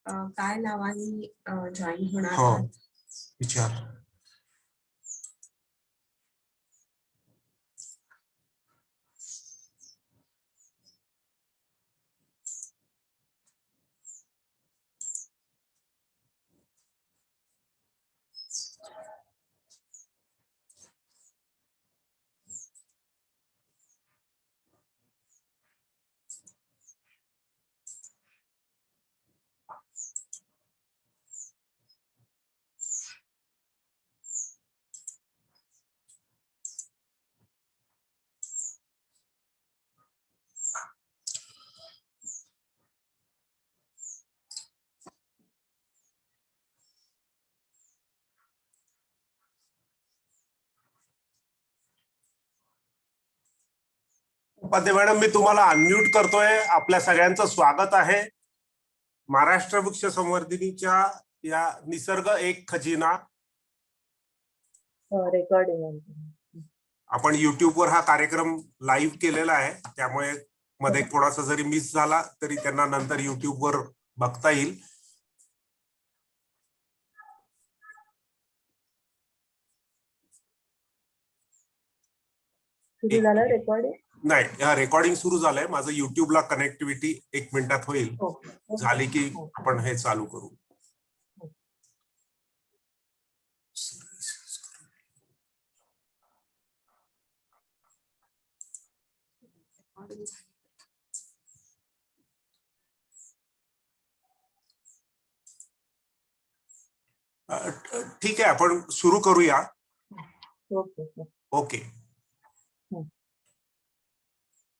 काय नावाने जॉईन होणार हो आहात? विचार. उपाध्ये मॅडम, मी तुम्हाला अनम्यूट करतोय. आपल्या सगळ्यांचं स्वागत आहे महाराष्ट्र वृक्ष संवर्धिनीच्या या निसर्ग एक खजिना रेकॉर्डिंग. आपण युट्यूबवर हा कार्यक्रम लाईव्ह केलेला आहे, त्यामुळे मध्ये थोडासा जरी मिस झाला तरी त्यांना नंतर युट्यूबवर बघता येईल. सुरू झालं रेकॉर्डिंग? नाही, हा रेकॉर्डिंग सुरू झालंय. माझं युट्यूबला कनेक्टिव्हिटी 1 मिनिटात होईल. झाली की आपण हे चालू करू. ठीक आहे, आपण सुरू करूया. ओके.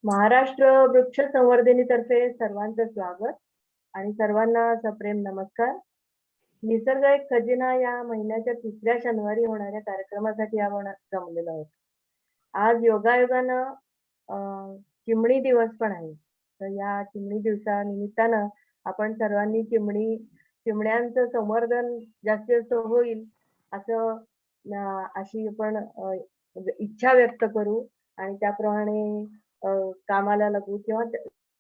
महाराष्ट्र वृक्ष संवर्धिनीतर्फे सर्वांचं स्वागत आणि सर्वांना सप्रेम नमस्कार. निसर्ग एक खजिना या महिन्याच्या 3ऱ्या शनिवारी होणाऱ्या कार्यक्रमासाठी आपण जमलेलो आहोत. आज योगायोगानं चिमणी दिवस पण आहे. तर या चिमणी दिवसानिमित्तानं आपण सर्वांनी चिमण्यांचं संवर्धन जास्तीत जास्त होईल अशी आपण इच्छा व्यक्त करू आणि त्याप्रमाणे कामाला लागू किंवा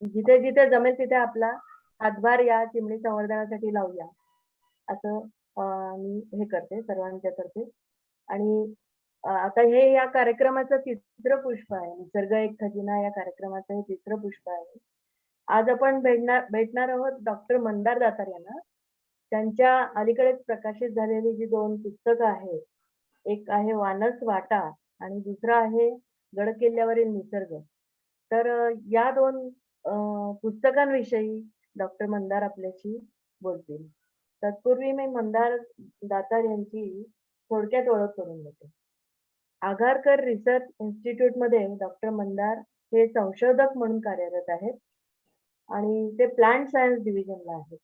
जिथे जिथे जमेल तिथे आपला हातभार या चिमणी संवर्धनासाठी लावूया असं मी हे करते सर्वांच्या तर्फे. आणि आता हे या कार्यक्रमाचं तिसरं पुष्प आहे. निसर्ग एक खजिना या कार्यक्रमाचं हे तिसरं पुष्प आहे. आज आपण भेटणार आहोत डॉक्टर मंदार दातार यांना. त्यांच्या अलीकडेच प्रकाशित झालेली जी 2 पुस्तकं आहेत, एक आहे वानस वाटा आणि दुसरं आहे गड किल्ल्यावरील निसर्ग. तर या 2 पुस्तकांविषयी डॉक्टर मंदार आपल्याशी बोलतील. तत्पूर्वी मी मंदार दातार यांची थोडक्यात ओळख करून देते. आघारकर रिसर्च इन्स्टिट्यूटमध्ये डॉक्टर मंदार हे संशोधक म्हणून कार्यरत आहेत आणि ते प्लांट सायन्स डिव्हिजनला आहेत.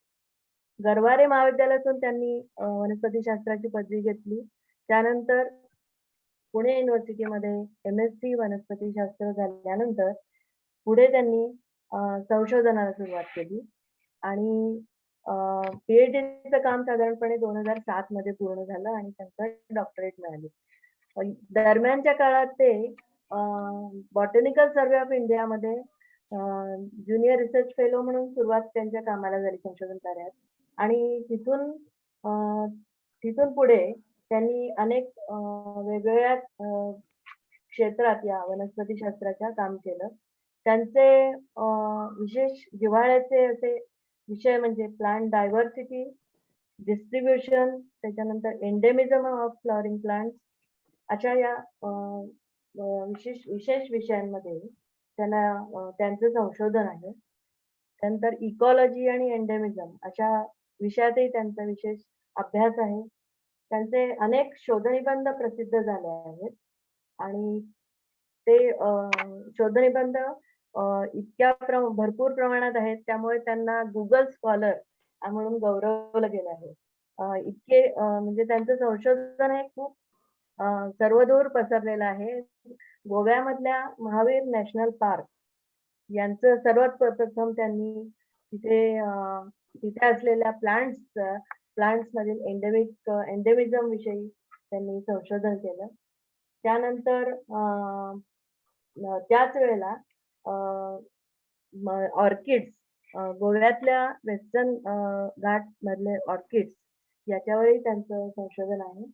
गरवारे महाविद्यालयातून त्यांनी वनस्पतीशास्त्राची पदवी घेतली. त्यानंतर पुणे युनिव्हर्सिटीमध्ये MSc वनस्पतीशास्त्र झाल्यानंतर पुढे त्यांनी संशोधनाला सुरुवात केली आणि PhDचं काम साधारणपणे 2007 मध्ये पूर्ण झालं आणि त्यांचं डॉक्टरेट मिळाली. दरम्यानच्या काळात ते बॉटॅनिकल सर्वे ऑफ इंडियामध्ये ज्युनियर रिसर्च फेलो म्हणून सुरुवात त्यांच्या कामाला झाली संशोधन कार्यात. आणि तिथून पुढे त्यांनी अनेक वेगवेगळ्या क्षेत्रात या वनस्पतीशास्त्राच्या काम केलं. त्यांचे विशेष जिव्हाळ्याचे असे विषय म्हणजे प्लांट डायव्हर्सिटी, डिस्ट्रीब्युशन, त्याच्यानंतर एंडेमिझम ऑफ फ्लॉवरिंग प्लांट्स अशा या विशेष विषयांमध्ये त्यांचं संशोधन आहे. त्यानंतर इकॉलॉजी आणि एंडेमिझम अशा विषयातही त्यांचा विशेष अभ्यास आहे. त्यांचे अनेक शोधनिबंध प्रसिद्ध झाले आहेत आणि ते शोधनिबंध इतक्या भरपूर प्रमाणात आहेत त्यामुळे त्यांना गुगल स्कॉलर म्हणून गौरवलं गेलं आहे. इतके म्हणजे त्यांचं संशोधन हे खूप सर्वदूर पसरलेलं आहे. गोव्यामधल्या महावीर नॅशनल पार्क यांचं सर्वात प्रथम त्यांनी तिथे असलेल्या प्लांट्स मधील एंडेमिझम विषयी त्यांनी संशोधन केलं. त्यानंतर त्याच वेळेला ऑर्किड्स गोव्यातल्या वेस्टर्न घाट मधले ऑर्किड्स याच्यावरही त्यांचं संशोधन आहे.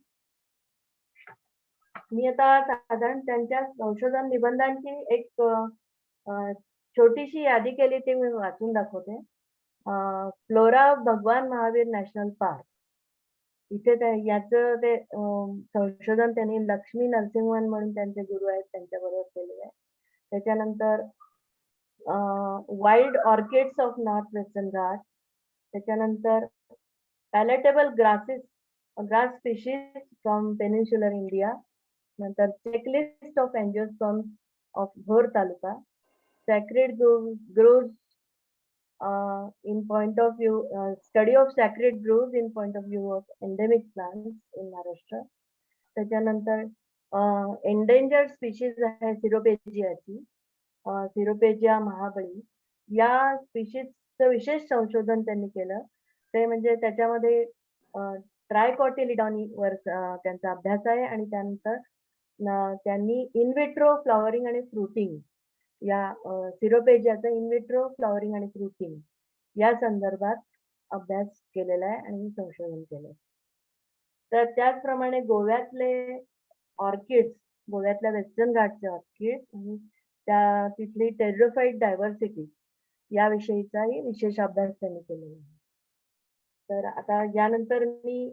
मी आता साधारण त्यांच्या संशोधन निबंधांची एक छोटीशी यादी केली ती मी वाचून दाखवते. फ्लोरा भगवान महावीर नॅशनल पार्क इथे याचं ते संशोधन त्यांनी लक्ष्मी नरसिंहन म्हणून त्यांचे गुरु आहेत त्यांच्याबरोबर केलेलं आहे. त्याच्यानंतर wild orchids of north western Ghat, त्याच्यानंतर palatable grass species from peninsular India, नंतर checklist of angiosperms of Bhor taluka, sacred groves in point of view study of sacred groves in point of view of endemic plants in Maharashtra. त्याच्यानंतर endangered species आहे सिरोपेजियाची, सिरोपेजिया महाबळी या स्पीशीजचं विशेष संशोधन त्यांनी केलं. ते म्हणजे त्याच्यामध्ये ट्रायकॉटिलिडॉनी वर त्यांचा अभ्यास आहे आणि त्यानंतर त्यांनी इन विट्रो फ्लॉवरिंग आणि फ्रुटिंग या सिरोपेजियाचं इन विट्रो फ्लॉवरिंग आणि फ्रुटिंग या संदर्भात अभ्यास केलेला आहे आणि संशोधन केलंय. तर त्याचप्रमाणे गोव्यातले ऑर्किड्स, गोव्यातल्या वेस्टर्न घाटचे ऑर्किड्स आणि त्या तिथली टेरिडोफाईट डायव्हर्सिटी याविषयीचाही विशेष अभ्यास त्यांनी केलेला आहे. तर आता यानंतर मी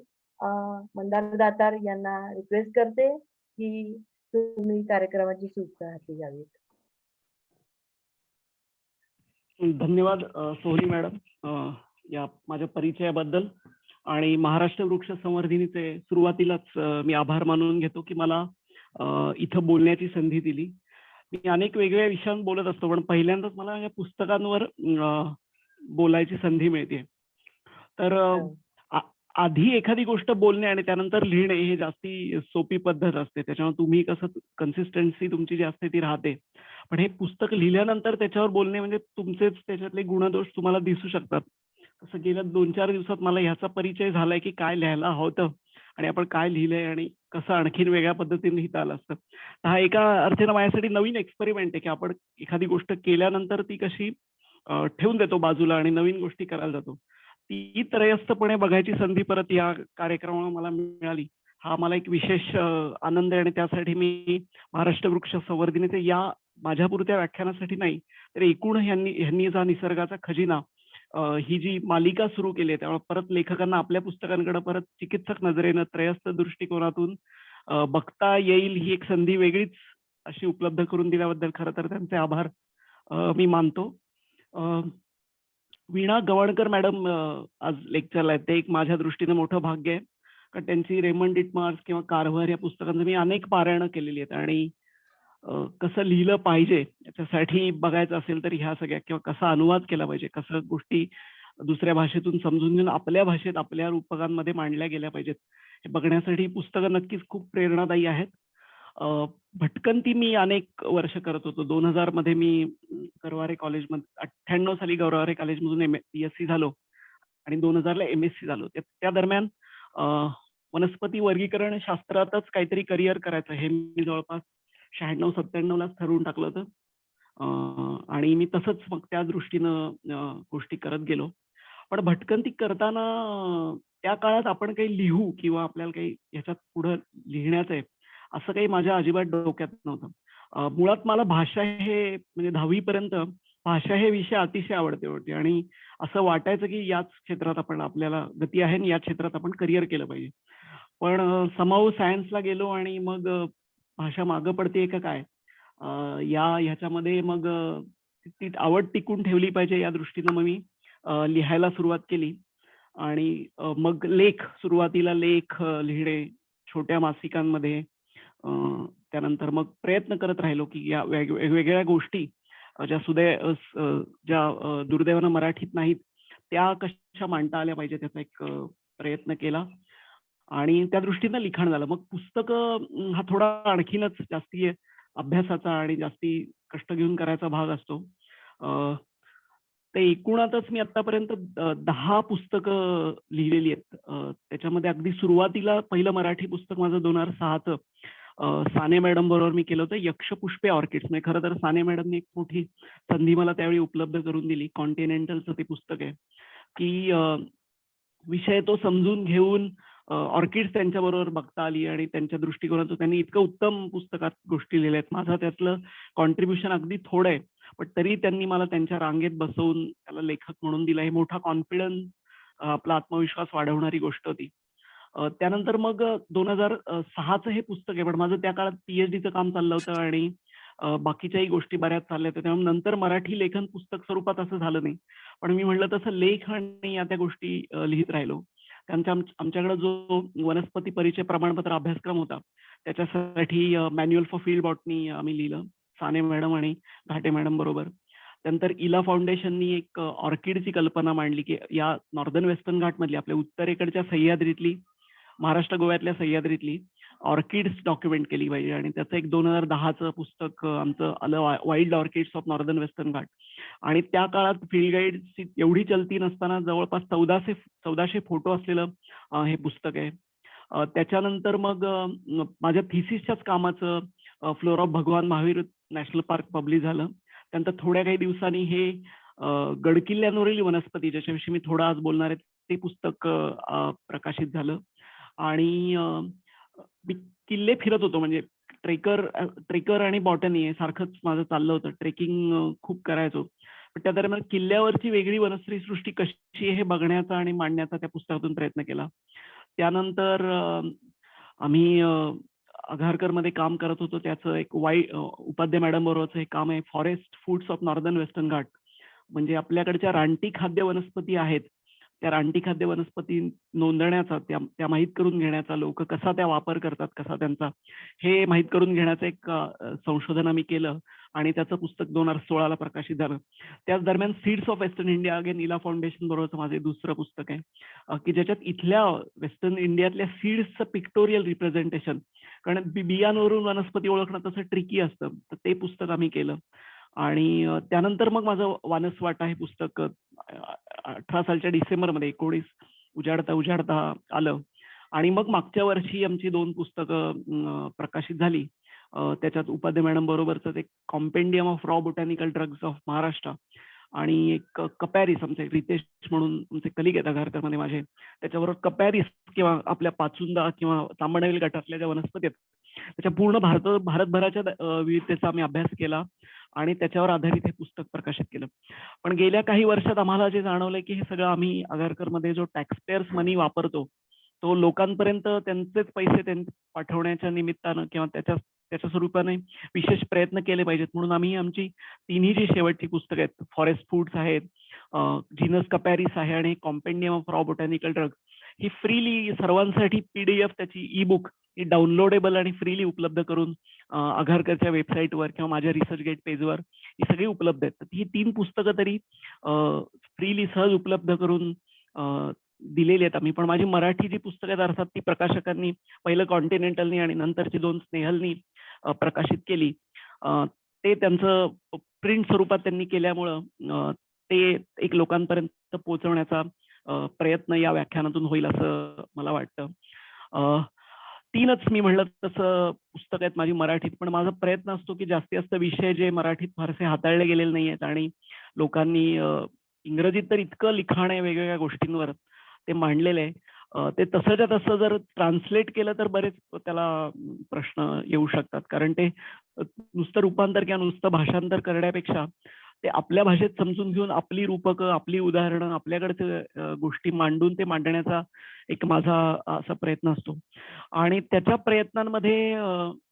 मंदार दातार यांना रिक्वेस्ट करते की तुम्ही कार्यक्रमाची सूचना हाती घ्यावी. धन्यवाद सोहनी मॅडम या माझ्या परिचयाबद्दल. आणि महाराष्ट्र वृक्ष संवर्धिनीचे सुरुवातीलाच मी आभार मानून घेतो की मला इथं बोलण्याची संधी दिली. मी अनेक वेगवेगळ्या विषयांवर बोलत असतो, पण पहिल्यांदाच मला या पुस्तकांवर बोलायची संधी मिळते. तर आधी एखादी गोष्ट बोलणे आणि त्यानंतर लिहिणे हे जास्ती सोपी पद्धत असते. त्याच्यामुळे तुम्ही कसं कन्सिस्टन्सी तुमची जी असते ती राहते. पण हे पुस्तक लिहिल्यानंतर त्याच्यावर बोलणे म्हणजे तुमचेच त्याच्यातले गुणदोष तुम्हाला दिसू शकतात. तसं गेल्या 2-4 दिवसात मला ह्याचा परिचय झालाय की काय लिहायला होतं आणि आपण काय लिहिलंय आणि कसं आणखीन वेगळ्या पद्धतीने लिहिता आलं असतं. हा एका अर्थानं माझ्यासाठी नवीन एक्सपेरिमेंट आहे की आपण एखादी गोष्ट केल्यानंतर ती कशी ठेवून देतो बाजूला आणि नवीन गोष्टी करायला जातो. ती त्रयस्थपणे बघायची संधी परत या कार्यक्रमाला मला मिळाली. हा मला एक विशेष आनंद आहे आणि त्यासाठी मी महाराष्ट्र वृक्ष संवर्धिनीचे या माझ्यापुरत्या व्याख्यानासाठी नाही तर एकूण ह्यांनी जा निसर्गाचा खजिना ही जी मालिका सुरू केली आहे, त्यामुळे परत लेखकांना आपल्या पुस्तकांकडे परत चिकित्सक नजरेनं त्रयस्थ दृष्टिकोनातून बघता येईल ही एक संधी वेगळीच अशी उपलब्ध करून दिल्याबद्दल खरं तर त्यांचे आभार मी मानतो. वीणा गवाणकर मॅडम आज लेक्चरला आहेत. ते एक माझ्या दृष्टीने मोठं भाग्य आहे, कारण त्यांची रेमंड डिटमार्स किंवा कारभार या पुस्तकांचं मी अनेक पारायणं केलेली आहेत. आणि कसं लिहिलं पाहिजे याच्यासाठी बघायचं असेल तर ह्या सगळ्या, किंवा कसा अनुवाद केला पाहिजे, कसं गोष्टी दुसऱ्या भाषेतून समजून घेऊन आपल्या भाषेत आपल्या रूपकांमध्ये मांडल्या गेल्या पाहिजेत हे बघण्यासाठी पुस्तकं नक्कीच खूप प्रेरणादायी आहेत. भटकंती मी अनेक वर्ष करत होतो. 2000 मध्ये मी गरवारे कॉलेजमध्ये 98 साली गरवारे कॉलेजमधून BSc झालो आणि 2000ला MSc झालो. त्या दरम्यान वनस्पती वर्गीकरण शास्त्रातच काहीतरी करिअर करायचं हे मी जवळपास 96-97 ठरवून टाकलं होतं आणि मी तसंच मग त्या दृष्टीनं गोष्टी करत गेलो. पण भटकंती करताना त्या काळात आपण काही लिहू किंवा आपल्याला काही ह्याच्यात पुढं लिहिण्याचं आहे असं काही माझ्या अजिबात डोक्यात नव्हतं. मुळात मला भाषा हे म्हणजे 10वी पर्यंत भाषा हे विषय अतिशय आवडते होते आणि असं वाटायचं की याच क्षेत्रात आपण आपल्याला गती आहे आणि या क्षेत्रात आपण करिअर केलं पाहिजे. पण समाऊ सायन्सला गेलो आणि मग भाषा मागं पडते का काय ह्याच्यामध्ये मग ती आवड टिकून ठेवली पाहिजे या दृष्टीनं मग मी लिहायला सुरुवात केली. आणि मग सुरुवातीला लेख लिहिणे छोट्या मासिकांमध्ये, त्यानंतर मग प्रयत्न करत राहिलो की या वेगवेगळ्या गोष्टी ज्या दुर्दैवानं मराठीत नाहीत त्या कशा मांडता आल्या पाहिजे त्याचा एक प्रयत्न केला आणि त्या दृष्टीनं लिखाण झालं. मग पुस्तक हा थोडा आणखीनच जास्ती अभ्यासाचा आणि जास्ती कष्ट घेऊन करायचा भाग असतो. ते एकूणातच मी आतापर्यंत 10 पुस्तकं लिहिलेली आहेत. त्याच्यामध्ये अगदी सुरुवातीला पहिलं मराठी पुस्तक माझं 2006चं साने मॅडम बरोबर मी केलं होतं यक्षपुष्पे ऑर्किड्स. म्हणजे खरं तर साने मॅडमनी एक मोठी संधी मला त्यावेळी उपलब्ध करून दिली. कॉन्टिनेंटलचं ते पुस्तक आहे की विषय तो समजून घेऊन ऑर्किड्स त्यांच्याबरोबर बघता आली आणि त्यांच्या दृष्टिकोनातून त्यांनी इतकं उत्तम पुस्तकात गोष्टी लिहिल्या आहेत. माझं त्यातलं कॉन्ट्रीब्युशन अगदी थोडं आहे, पण तरी त्यांनी मला त्यांच्या रांगेत बसवून त्याला लेखक म्हणून दिला. हे मोठा कॉन्फिडन्स, आपला आत्मविश्वास वाढवणारी गोष्ट होती. त्यानंतर मग 2006चं हे पुस्तक आहे, पण माझं त्या काळात PhDचं काम चाललं होतं आणि बाकीच्याही गोष्टी बऱ्याच चालल्या होत्या. त्यामुळे नंतर मराठी लेखन पुस्तक स्वरूपात असं झालं नाही. पण मी म्हटलं तसं लेख आणि या त्या गोष्टी लिहित राहिलो. आमच्याकडे जो वनस्पती परिचय प्रमाणपत्र अभ्यासक्रम होता, त्याच्यासाठी मॅन्युअल फॉर फील्ड बॉटनी आम्ही लिहिलं, साने मॅडम आणि घाटे मॅडम बरोबर. त्यानंतर इला फाउंडेशननी एक ऑर्किडची कल्पना मांडली की या नॉर्दर्न वेस्टर्न घाटमधली, आपल्या उत्तरेकडच्या सह्याद्रीतली, महाराष्ट्र गोव्यातल्या सह्याद्रीतली ऑर्किड्स डॉक्युमेंट केली पाहिजे. आणि त्याचं एक 2010चं पुस्तक आमचं आलं, wild orchids of northern western Ghat. आणि त्या काळात फील्ड गाईडची एवढी चलती नसताना जवळपास 1400 फोटो असलेलं हे पुस्तक आहे. त्याच्यानंतर मग माझ्या थिसिसच्याच कामाचं फ्लोरा ऑफ भगवान महावीर नॅशनल पार्क पब्लिश झालं. त्यानंतर थोड्या काही दिवसांनी हे गडकिल्ल्यांवरील वनस्पती, ज्याच्याविषयी मी थोडं आज बोलणार आहे, ते पुस्तक प्रकाशित झालं. आणि मी किल्ले फिरत होतो, म्हणजे ट्रेकर आणि बॉटनी हे सारखंच माझं चाललं होतं. ट्रेकिंग खूप करायचो, पण त्या दरम्यान किल्ल्यावरची वेगळी वनस्पती सृष्टी कशी आहे हे बघण्याचा आणि मांडण्याचा त्या पुस्तकातून प्रयत्न केला. त्यानंतर आम्ही आघारकरमध्ये काम करत होतो, त्याचं एक उपाध्याय मॅडम बरोबरचं हे काम आहे, forest foods of northern western Ghat. म्हणजे आपल्याकडच्या रानटी खाद्य वनस्पती आहेत, त्या रानटी खाद्य वनस्पती नोंदण्याचा, त्या माहीत करून घेण्याचा, लोक कसा त्या वापर करतात, कसा त्यांचा, हे माहीत करून घेण्याचं एक संशोधन आम्ही केलं आणि त्याचं पुस्तक 2016ला प्रकाशित झालं. त्याच दरम्यान seeds of western India, again Ila foundation बरोबरचं माझं दुसरं पुस्तक आहे की ज्याच्यात इथल्या वेस्टर्न इंडियातल्या सीड्सचं पिक्टोरियल रिप्रेझेंटेशन, कारण बियांवरून वनस्पती ओळखणं तसं ट्रिकी असतं, तर ते पुस्तक आम्ही केलं. आणि त्यानंतर मग माझं वानसवाटा हे पुस्तक 18 सालच्या डिसेंबरमध्ये 19 उजाडता आलं. आणि मग मागच्या वर्षी आमची 2 पुस्तकं प्रकाशित झाली. त्याच्यात उपाध्याय मॅडम बरोबरचं एक compendium of raw botanical drugs of Maharashtra आणि एक कपॅरिस, आमचे रितेश म्हणून आमचे कलिग आहेत आघारकरमध्ये माझे, त्याच्याबरोबर कपॅरिस किंवा आपल्या पाचुंदा किंवा तांबडनवील गटातल्या ज्या वनस्पती आहेत त्याच्या पूर्ण भारतभराच्या विविधतेचा आम्ही अभ्यास केला आणि त्याच्यावर आधारित हे पुस्तक प्रकाशित केलं. पण गेल्या काही वर्षात आम्हाला जे जाणवलंय की हे सगळं आम्ही आघारकरमध्ये जो टॅक्सपेयर्स मनी वापरतो तो लोकांपर्यंत त्यांचेच पैसे पाठवण्याच्या निमित्तानं किंवा त्याच्या स्वरूपाने विशेष प्रयत्न केले पाहिजेत. म्हणून आम्ही आमची तिन्ही जी शेवटची पुस्तकं आहेत, फॉरेस्ट फूड्स आहेत, जीनस कपॅरिस आहे आणि compendium of raw botanical drugs, he freely सर्वांसाठी PDF त्याची ई-बुक ही डाउनलोडेबल आणि फ्रीली उपलब्ध करून आघारकरच्या वेबसाईटवर किंवा माझ्या रिसर्चगेट पेजवर ही सगळी उपलब्ध आहेत. ही 3 पुस्तकं तरी फ्रीली सहज उपलब्ध करून दिलेली आहेत आम्ही. पण माझी मराठी जी पुस्तकं आहेत अर्थात ती प्रकाशकांनी पहिलं कॉन्टिनेंटलनी आणि नंतरची 2 स्नेहलनी प्रकाशित केली. ते त्यांचं प्रिंट स्वरूपात त्यांनी केल्यामुळं ते एक लोकांपर्यंत पोहोचवण्याचा प्रयत्न या व्याख्यानातून होईल असं मला वाटतं. 3च मी म्हणलं तसं पुस्तक आहेत माझी मराठीत, पण माझा प्रयत्न असतो की जास्तीत जास्त विषय जे मराठीत फारसे हाताळले गेलेले नाही आहेत आणि लोकांनी इंग्रजीत तर इतकं लिखाण आहे वेगवेगळ्या गोष्टींवर ते मांडलेलं आहे, ते तसंच्या तसं जर ट्रान्सलेट केलं तर बरेच त्याला प्रश्न येऊ शकतात. कारण ते नुसतं रूपांतर किंवा नुसतं भाषांतर करण्यापेक्षा ते आपल्या भाषेत समजून घेऊन आपली रूपकं, आपली उदाहरणं, आपल्याकडचे गोष्टी मांडून ते मांडण्याचा एक माझा असा प्रयत्न असतो. आणि त्याच्या प्रयत्नांमध्ये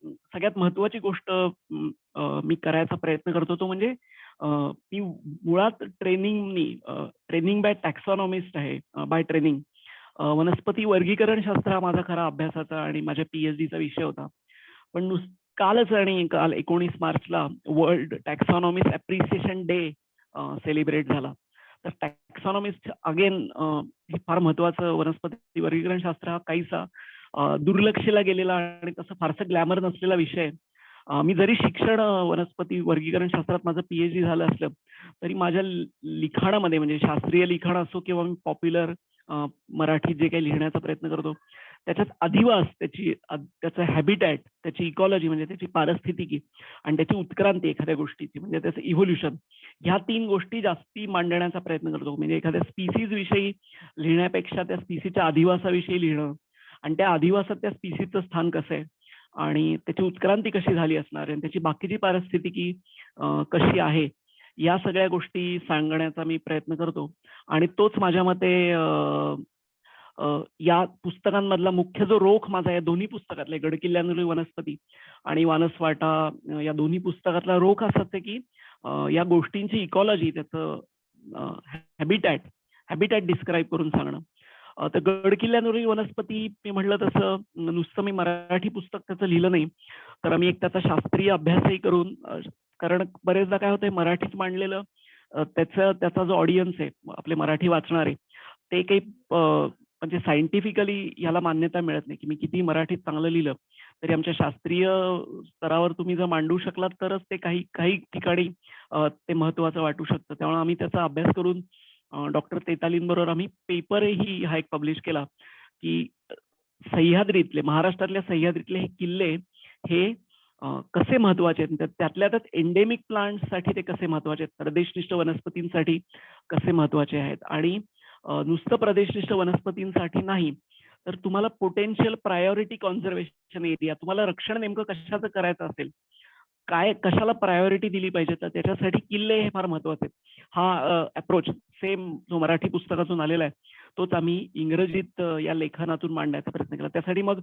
सगळ्यात महत्वाची गोष्ट मी करायचा प्रयत्न करतो तो म्हणजे मी मुळात ट्रेनिंग बाय टॅक्सॉनॉमिस्ट आहे, बाय ट्रेनिंग. वनस्पती वर्गीकरण शास्त्र हा माझा खरा अभ्यासाचा आणि माझ्या PhDचा विषय होता. पण काल 19 मार्चला वर्ल्ड टॅक्सॉनॉमिस्ट अप्रिसिएशन डे सेलिब्रेट झाला. तर टॅक्सॉनॉमिस्ट अगेन हे फार महत्वाचं वनस्पती वर्गीकरण शास्त्र हा काहीसा दुर्लक्षिला गेलेला आणि तसं फारसं ग्लॅमर नसलेला विषय. मी जरी शिक्षण वनस्पती वर्गीकरण शास्त्रात माझं PhD झालं असलं तरी माझ्या लिखाणामध्ये म्हणजे शास्त्रीय लिखाण असो किंवा मी पॉप्युलर मराठीत जे काही लिहिण्याचा प्रयत्न करतो त्याच्यात अधिवास, त्याचं हॅबिटॅट, त्याची इकॉलॉजी म्हणजे त्याची पारिस्थितिकी आणि त्याची उत्क्रांती एखाद्या गोष्टीची म्हणजे त्याचं इव्होल्युशन, ह्या 3 गोष्टी जास्ती मांडण्याचा प्रयत्न करतो. म्हणजे एखाद्या स्पीसीज विषयी लिहिण्यापेक्षा त्या स्पीसीच्या अधिवासाविषयी लिहिणं आणि त्या अधिवासात त्या स्पीसीचं स्थान कसं आहे आणि त्याची उत्क्रांती कशी झाली असणार आणि त्याची बाकीची पारिस्थितिकी कशी आहे, या सगळ्या गोष्टी सांगण्याचा मी प्रयत्न करतो. आणि तोच माझ्या मते या पुस्तकांमधला मुख्य जो रोख माझा या दोन्ही पुस्तकातले गडकिल्ल्यांवरील वनस्पती आणि वानसवाटा या दोन्ही पुस्तकातला रोख असाच आहे की या गोष्टींची इकॉलॉजी, त्याचं हॅबिटॅट डिस्क्राईब करून सांगणं. तर गडकिल्ल्यांवरील वनस्पती मी म्हटलं तसं नुसतं मी मराठी पुस्तक त्याचं लिहिलं नाही, तर आम्ही एक त्याचा शास्त्रीय अभ्यासही करून, कारण बरेचदा काय होतंय मराठीत मांडलेलं त्याचा जो ऑडियन्स आहे आपले मराठी वाचणारे, ते काही म्हणजे सायंटिफिकली याला मान्यता मिळत नाही की मी किती मराठीत चांगलं लिहिलं तरी आमच्या शास्त्रीय स्तरावर तुम्ही जर मांडू शकलात तरच ते काही ठिकाणी ते महत्वाचं वाटू शकतं. त्यामुळे आम्ही त्याचा अभ्यास करून डॉक्टर तेतालींबरोबर आम्ही पेपरही हा एक पब्लिश केला की सह्याद्रीतले, महाराष्ट्रातल्या सह्याद्रीतले हे किल्ले हे कसे महत्वाचे आहेत, त्यातल्या त्यात एंडेमिक प्लांट्ससाठी ते कसे महत्वाचे आहेत, प्रदेशनिष्ठ वनस्पतींसाठी कसे महत्वाचे आहेत आणि नुसतं प्रदेशनिष्ठ वनस्पतींसाठी नाही तर तुम्हाला पोटेन्शियल प्रायोरिटी कॉन्झर्वेशन एरिया, तुम्हाला रक्षण नेमकं कशाचं करायचं असेल, कशाला प्रायोरिटी दिली पाहिजे, तर त्याच्यासाठी किल्ले हे फार महत्वाचे आहेत. हा अप्रोच सेम जो मराठी पुस्तकातून आलेला आहे तोच आम्ही इंग्रजीत या लेखनातून मांडण्याचा प्रयत्न केला. त्यासाठी मग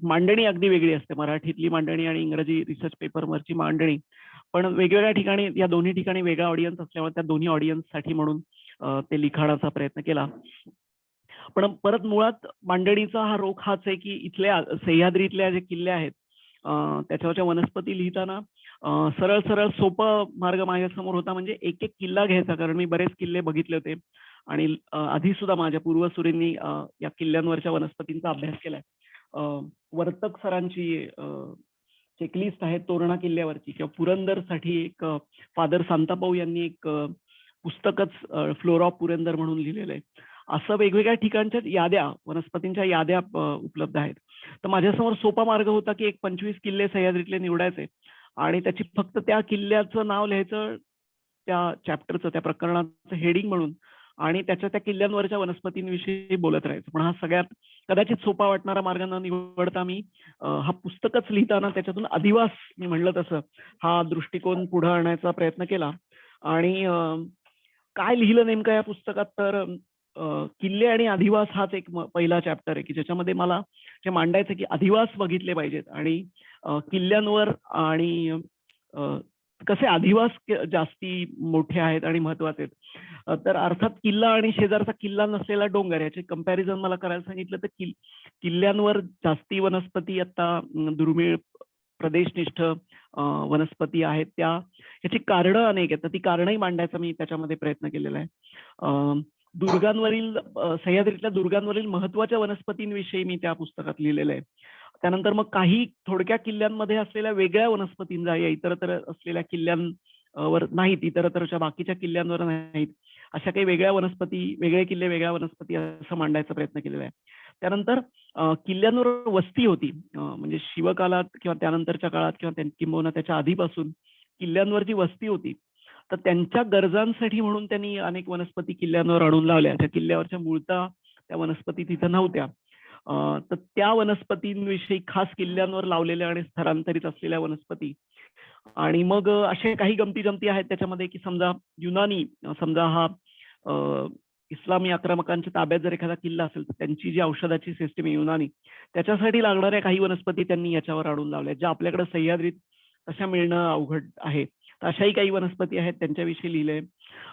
मांडणी अगदी वेगळी असते, मराठीतली मांडणी आणि इंग्रजी रिसर्च पेपरवरची मांडणी, पण वेगवेगळ्या ठिकाणी या दोन्ही ठिकाणी वेगळा ऑडियन्स असल्यामुळे त्या दोन्ही ऑडियन्ससाठी म्हणून ते लिखाणाचा प्रयत्न केला. पण परत मुळात मांडणीचा हा रोख हाच आहे की इथल्या सह्याद्रीतल्या जे किल्ले आहेत त्याच्यावरच्या वनस्पती लिहिताना सरळ सरळ सोपं मार्ग माझ्यासमोर होता, म्हणजे एक एक किल्ला घ्यायचा, कारण मी बरेच किल्ले बघितले होते आणि आधी सुद्धा माझ्या पूर्वसुरींनी या किल्ल्यांवरच्या वनस्पतींचा अभ्यास केलाय. वर्तक सरांची चेकलिस्ट आहे तोरणा किल्ल्यावरची, किंवा पुरंदरसाठी एक फादर सांतापाऊ यांनी एक पुस्तकच फ्लोरा ऑफ पुरंदर म्हणून लिहिलेलं आहे. असं वेगवेगळ्या ठिकाणच्या याद्या, वनस्पतींच्या याद्या उपलब्ध आहेत. तर माझ्यासमोर सोपा मार्ग होता की एक 25 किल्ले सह्याद्रीतले निवडायचे आणि त्याची फक्त त्या किल्ल्याचं नाव लिहायचं, त्या चॅप्टरचं, त्या प्रकरणाचं हेडिंग म्हणून, आणि त्या किल्ल्यांवरच्या वनस्पतींविषयी बोलत राहायचं. पण हा सगळ्यात कदाचित सोपा वाटणारा मार्ग न निवडता मी हा पुस्तकच लिहिताना त्याच्यातून अधिवास, मी म्हणलं तसं, हा दृष्टिकोन पुढे आणण्याचा प्रयत्न केला. आणि काय लिहिलं नेमकं या पुस्तकात, तर किल्ले आणि अधिवास हाच एक पहिला चॅप्टर आहे की ज्याच्यामध्ये मला हे मांडायचं की अधिवास बघितले पाहिजेत आणि किल्ल्यांवर आणि कसे अधिवास जास्ती मोठे आहेत आणि महत्वाचे आहेत. तर अर्थात किल्ला आणि शेजारचा किल्ला नसलेला डोंगर याचे कंपॅरिझन मला करायला सांगितलं तर किल्ल्यांवर जास्ती वनस्पती आता दुर्मिळ प्रदेशनिष्ठ वनस्पती आहेत, ह्याची कारणं अनेक आहेत. ती कारणंही मांडायचा मी त्याच्यामध्ये प्रयत्न केलेला आहे. दुर्गांवरील, सह्याद्रीतल्या दुर्गांवरील महत्वाच्या वनस्पतींविषयी मी त्या पुस्तकात लिहिलेलं आहे. त्यानंतर मग काही थोडक्या किल्ल्यांमध्ये असलेल्या वेगळ्या वनस्पतींचा, या इतरत्र असलेल्या किल्ल्यांवर नाहीत, इतरत्रच्या बाकीच्या किल्ल्यांवर नाहीत, अशा काही वेगळ्या वनस्पती, वेगळे किल्ले वेगळ्या वनस्पती असं मांडायचा प्रयत्न केलेला आहे. त्यानंतर किल्ल्यांवर वस्ती होती, म्हणजे शिवकालात किंवा त्यानंतरच्या काळात किंवा किंबहुना त्याच्या आधीपासून किल्ल्यांवरची वस्ती होती. तर त्यांच्या गरजांसाठी म्हणून त्यांनी अनेक वनस्पती किल्ल्यांवर आणून लावल्या. त्या किल्ल्यावरच्या मूळता त्या वनस्पती तिथं नव्हत्या. तर त्या वनस्पतींविषयी खास किल्ल्यांवर लावलेल्या आणि स्थलांतरित असलेल्या वनस्पती. आणि मग असे काही गमती जमती आहेत त्याच्यामध्ये की समजा युनानी, समजा हा इस्लामी आक्रमकांच्या ताब्यात जर एखादा किल्ला असेल तर त्यांची जी औषधाची सिस्टीम आहे युनानी, त्याच्यासाठी लागणाऱ्या काही वनस्पती त्यांनी याच्यावर आणून लावल्या, ज्या आपल्याकडे सह्याद्रीत तशा मिळणं अवघड आहे. अशाही काही वनस्पती आहेत, त्यांच्याविषयी लिहिलंय.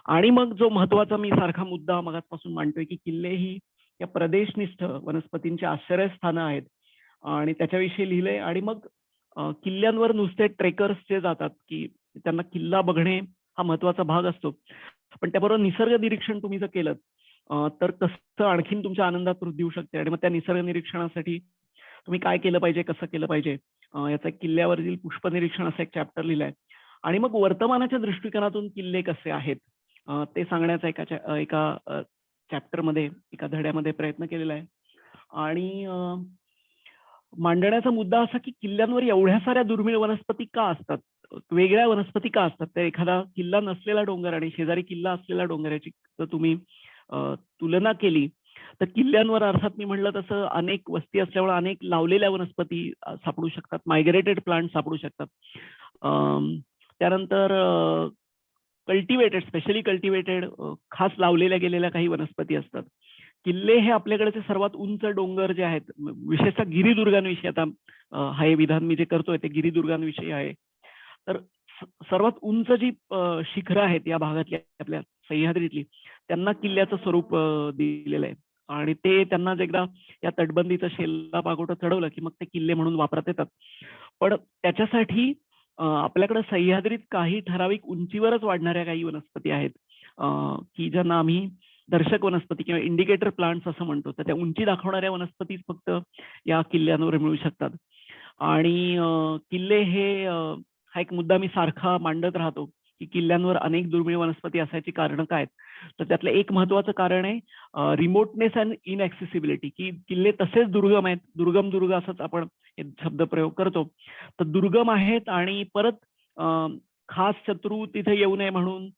आणि मग जो महत्वाचा मी सारखा मुद्दा मगाचपासून मांडतोय की किल्ले ही या प्रदेशनिष्ठ वनस्पतींची आश्रयस्थानं आहेत आणि त्याच्याविषयी लिहिलंय. आणि मग किल्ल्यांवर नुसते ट्रेकर्स जे जातात की त्यांना किल्ला बघणे हा महत्वाचा भाग असतो, पण त्याबरोबर निसर्ग निरीक्षण तुम्ही जर केलं तर कसं आणखीन तुमच्या आनंदात वृद्धी होऊ शकते. आणि मग त्या निसर्ग निरीक्षणासाठी तुम्ही काय केलं पाहिजे, कसं केलं पाहिजे, याचा किल्ल्यावरील पुष्प निरीक्षण असा एक चॅप्टर लिहिलाय. आणि मग वर्तमानाच्या दृष्टिकोनातून किल्ले कसे आहेत ते सांगण्याचा एका चॅप्टरमध्ये, एका धड्यामध्ये प्रयत्न केलेला आहे. आणि मांडण्याचा मुद्दा असा की किल्ल्यांवर एवढ्या साऱ्या दुर्मिळ वनस्पती का असतात, वेगळ्या वनस्पती का असतात. तर एखादा किल्ला नसलेला डोंगर आणि शेजारी किल्ला असलेला डोंगर याची जर तुम्ही तुलना केली तर किल्ल्यांवर अर्थात मी म्हणलं तसं अनेक वस्ती असल्यामुळे अनेक लावलेल्या वनस्पती सापडू शकतात, मायग्रेटेड प्लांट सापडू शकतात. त्यानंतर कल्टिवेटेड, स्पेशली कल्टिवेटेड, खास लावलेल्या गेलेल्या काही वनस्पती असतात. किल्ले हे आपल्याकडचे सर्वात उंच डोंगर जे आहेत, विशेषतः गिरिदुर्गांविषयी आता हे विधान मी जे करतोय ते गिरिदुर्गांविषयी आहे. तर सर्वात उंच जी शिखरं आहेत या भागातली आपल्या सह्याद्रीतली, त्यांना किल्ल्याचं स्वरूप दिलेलं आहे. आणि ते त्यांना एकदा या तटबंदीचं शेला पागोटं चढवलं की मग ते किल्ले म्हणून वापरात येतात. पण त्याच्यासाठी आपल्याकडे सह्याद्रीत काही ठराविक उंचीवरच वाढणाऱ्या काही वनस्पती आहेत की ज्यांना आम्ही दर्शक वनस्पती किंवा इंडिकेटर प्लांट्स असं म्हणतो. तर त्या उंची दाखवणाऱ्या वनस्पतीच फक्त या किल्ल्यांवर मिळू शकतात. आणि किल्ले हे हा एक मुद्दा मी सारखा मांडत राहतो की किल्ल्यांवर अनेक दुर्मिळ वनस्पती असायची कारणं काय आहेत. तर त्यातलं एक महत्वाचं कारण आहे रिमोटनेस अँड इनऍक्सेसिबिलिटी, की किल्ले तसेच दुर्गम आहेत. दुर्गम दुर्ग असंच आपण शब्द प्रयोग करतो. तर दुर्गम आहेत आणि परत खास शत्रू तिथे येऊ नये म्हणून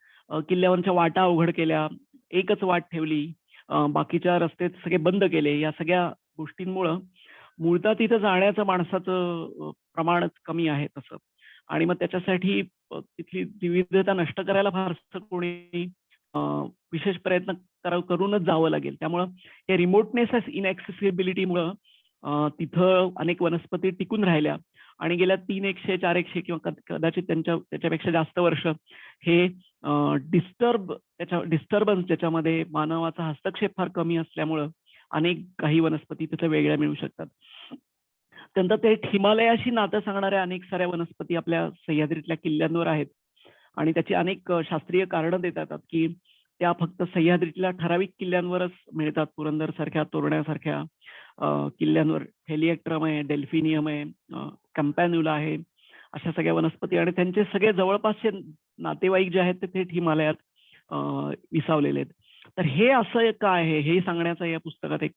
किल्ल्यावरच्या वाटा अवघड केल्या, एकच वाट ठेवली, बाकीच्या रस्ते सगळे बंद केले. या सगळ्या गोष्टींमुळं मूळतः तिथं जाण्याचं माणसाचं प्रमाणच कमी आहे तसं. आणि मग त्याच्यासाठी तिथली विविधता नष्ट करायला फारसं कोणी विशेष प्रयत्न करूनच जावं लागेल. त्यामुळं हे रिमोटनेस इनऍक्सेसिबिलिटीमुळं तिथं अनेक वनस्पती टिकून राहिल्या आणि गेल्या 300, 400 किंवा कदाचित त्याच्यापेक्षा जास्त वर्ष हे डिस्टर्बन्स ज्याच्यामध्ये मानवाचा हस्तक्षेप फार कमी असल्यामुळं अनेक काही वनस्पती तिथे वेगळ्या मिळू शकतात. त्यानंतर ते हिमालयाशी नातं सांगणाऱ्या अनेक साऱ्या वनस्पती आपल्या सह्याद्रीतल्या किल्ल्यांवर आहेत. आणि त्याची अनेक शास्त्रीय कारणं देता येतात की त्या फक्त सह्याद्रीतल्या ठराविक किल्ल्यांवरच मिळतात. पुरंदर सारख्या, तोरण्यासारख्या किल्ल्यांवर हेलिएक्ट्रम आहे, डेल्फिनियम आहे, कॅम्पॅन्युला आहे, अशा सगळ्या वनस्पती आणि त्यांचे सगळे जवळपासचे नातेवाईक जे आहेत ते थेट हिमालयात विसावलेले आहेत. तर हे असं का आहे हे सांगण्याचा या पुस्तकात एक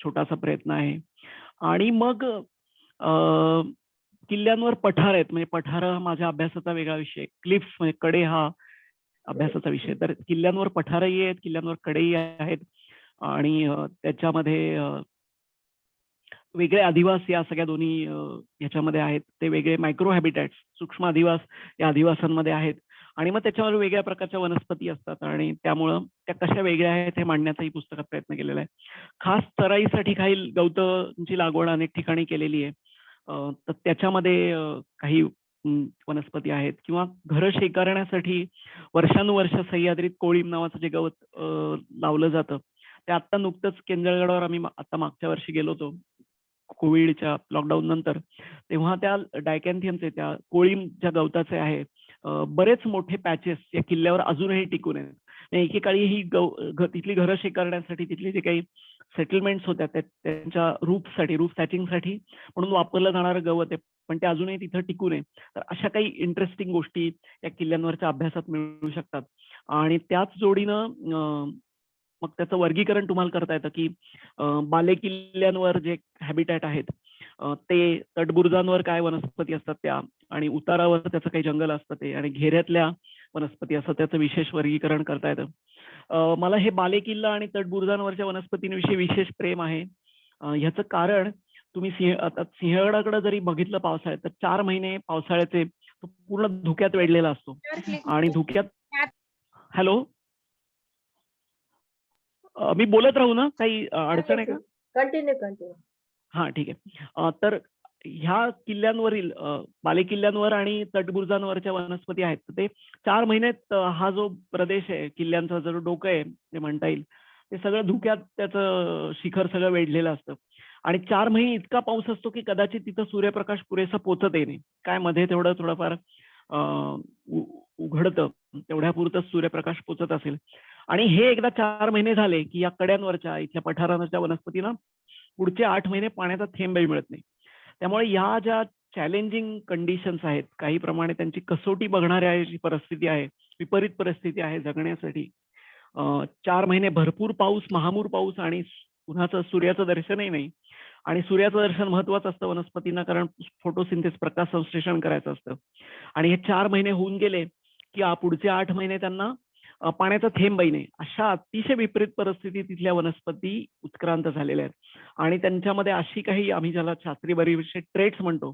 छोटासा प्रयत्न आहे. आणि मग किल्ल्यांवर पठार आहेत, म्हणजे पठार हा माझ्या अभ्यासाचा वेगळा विषय, क्लिफ्स म्हणजे कडे हा अभ्यासाचा विषय. तर किल्ल्यांवर पठारही आहेत, किल्ल्यांवर कडेही आहेत आणि त्याच्यामध्ये वेगळे अधिवास या सगळ्या दोन्ही ह्याच्यामध्ये आहेत. ते वेगळे मायक्रो हॅबिटॅट्स, सूक्ष्म अधिवास या अधिवासांमध्ये आहेत. आणि मग त्याच्यावर वेगळ्या प्रकारच्या वनस्पती असतात आणि त्यामुळं त्या कशा वेगळ्या आहेत हे मांडण्याचाही पुस्तकात प्रयत्न केलेला आहे. खास चराईसाठी काही गवतांची लागवड अनेक ठिकाणी केलेली आहे. तर त्याच्यामध्ये काही वनस्पती आहेत किंवा घरं शेकारण्यासाठी वर्षानुवर्ष सह्याद्रीत कोळीम नावाचं जे गवत लावलं जातं ते आत्ता नुकतंच केंजळगडावर आम्ही आता मागच्या वर्षी गेलो होतो कोविडच्या लॉकडाऊन नंतर, तेव्हा त्या डायकॅन्थियमचे, त्या कोळीम ज्या गवताचे आहे बरेच मोठे पॅचेस या किल्ल्यावर अजूनही टिकून आहेत. एकेकाळी ही तिथली घरं शेकारण्यासाठी तिथली जे काही सेटलमेंट्स होत्या त्यांच्या रूफ सॅचिंगसाठी म्हणून वापरलं जाणारं गवत आहे, पण ते अजूनही तिथं टिकून आहे. तर अशा काही इंटरेस्टिंग गोष्टी या किल्ल्यांवरच्या अभ्यासात मिळू शकतात. आणि त्याच जोडीनं मग त्याचं वर्गीकरण तुम्हाला करता येतं की बालेकिल्ल्यांवर जे हॅबिटॅट आहेत ते, तटबुरुजांवर काय वनस्पती असतात त्या, आणि उतारावर त्याचं काही जंगल असतं ते, आणि घेऱ्यातल्या वनस्पती असतात त्याचं विशेष वर्गीकरण करता येतं. मला हे बालेकिल्ला आणि तटबुरुजांवरच्या वनस्पतींविषयी विशेष प्रेम आहे. ह्याचं कारण तुम्ही आता सिंहगडाकडे जरी बघितलं पावसाळ्यात तर 4 महिने पावसाळ्याचे पूर्ण धुक्यात वेढलेला असतो. आणि धुक्यात, हॅलो मी बोलत राहू ना, काही अडचण आहे का? कंटिन्यू. हा ठीक आहे. तर ह्या किल्ल्यांवरील बालेकिल्ल्यांवर आणि तटबुरुजांवरच्या वनस्पती आहेत ते 4 महिन्यात हा जो प्रदेश आहे किल्ल्यांचा जो डोकं आहे ते म्हणता येईल ते सगळं धुक्यात त्याचं शिखर सगळं वेढलेलं असतं. आणि 4 महिने इतका पाऊस असतो की कदाचित तिथं सूर्यप्रकाश पुरेसा पोचतही नाही. काय मध्ये तेवढं थोडंफार उघडतं, तेवढ्यापुरतच सूर्यप्रकाश पोचत असेल. आणि हे एकदा 4 महिने झाले की या कड्यांवरच्या इथल्या पठारांवरच्या वनस्पतींना पुढचे 8 महिने पाण्याचा थेंबही मिळत नाही. त्यामुळे या ज्या चॅलेंजिंग कंडिशन्स आहेत, काही प्रमाणे त्यांची कसोटी बघणाऱ्या जी परिस्थिती आहे, विपरीत परिस्थिती आहे जगण्यासाठी, 4 महिने भरपूर पाऊस, महामूर पाऊस आणि उन्हाचं सूर्याचं दर्शनही नाही. आणि सूर्याचं दर्शन महत्वाचं असतं वनस्पतींना, कारण फोटोसिंथेसिस प्रकाश संश्लेषण करायचं असतं. आणि हे 4 महिने होऊन गेले की पुढचे 8 महिने त्यांना पाण्याचा थेंबही नाही. अशा अतिशय विपरीत परिस्थितीत तिथल्या वनस्पती उत्क्रांत झालेल्या आहेत. आणि त्यांच्यामध्ये अशी काही आम्ही ज्याला शास्त्रीय बरीचसे ट्रेट्स म्हणतो,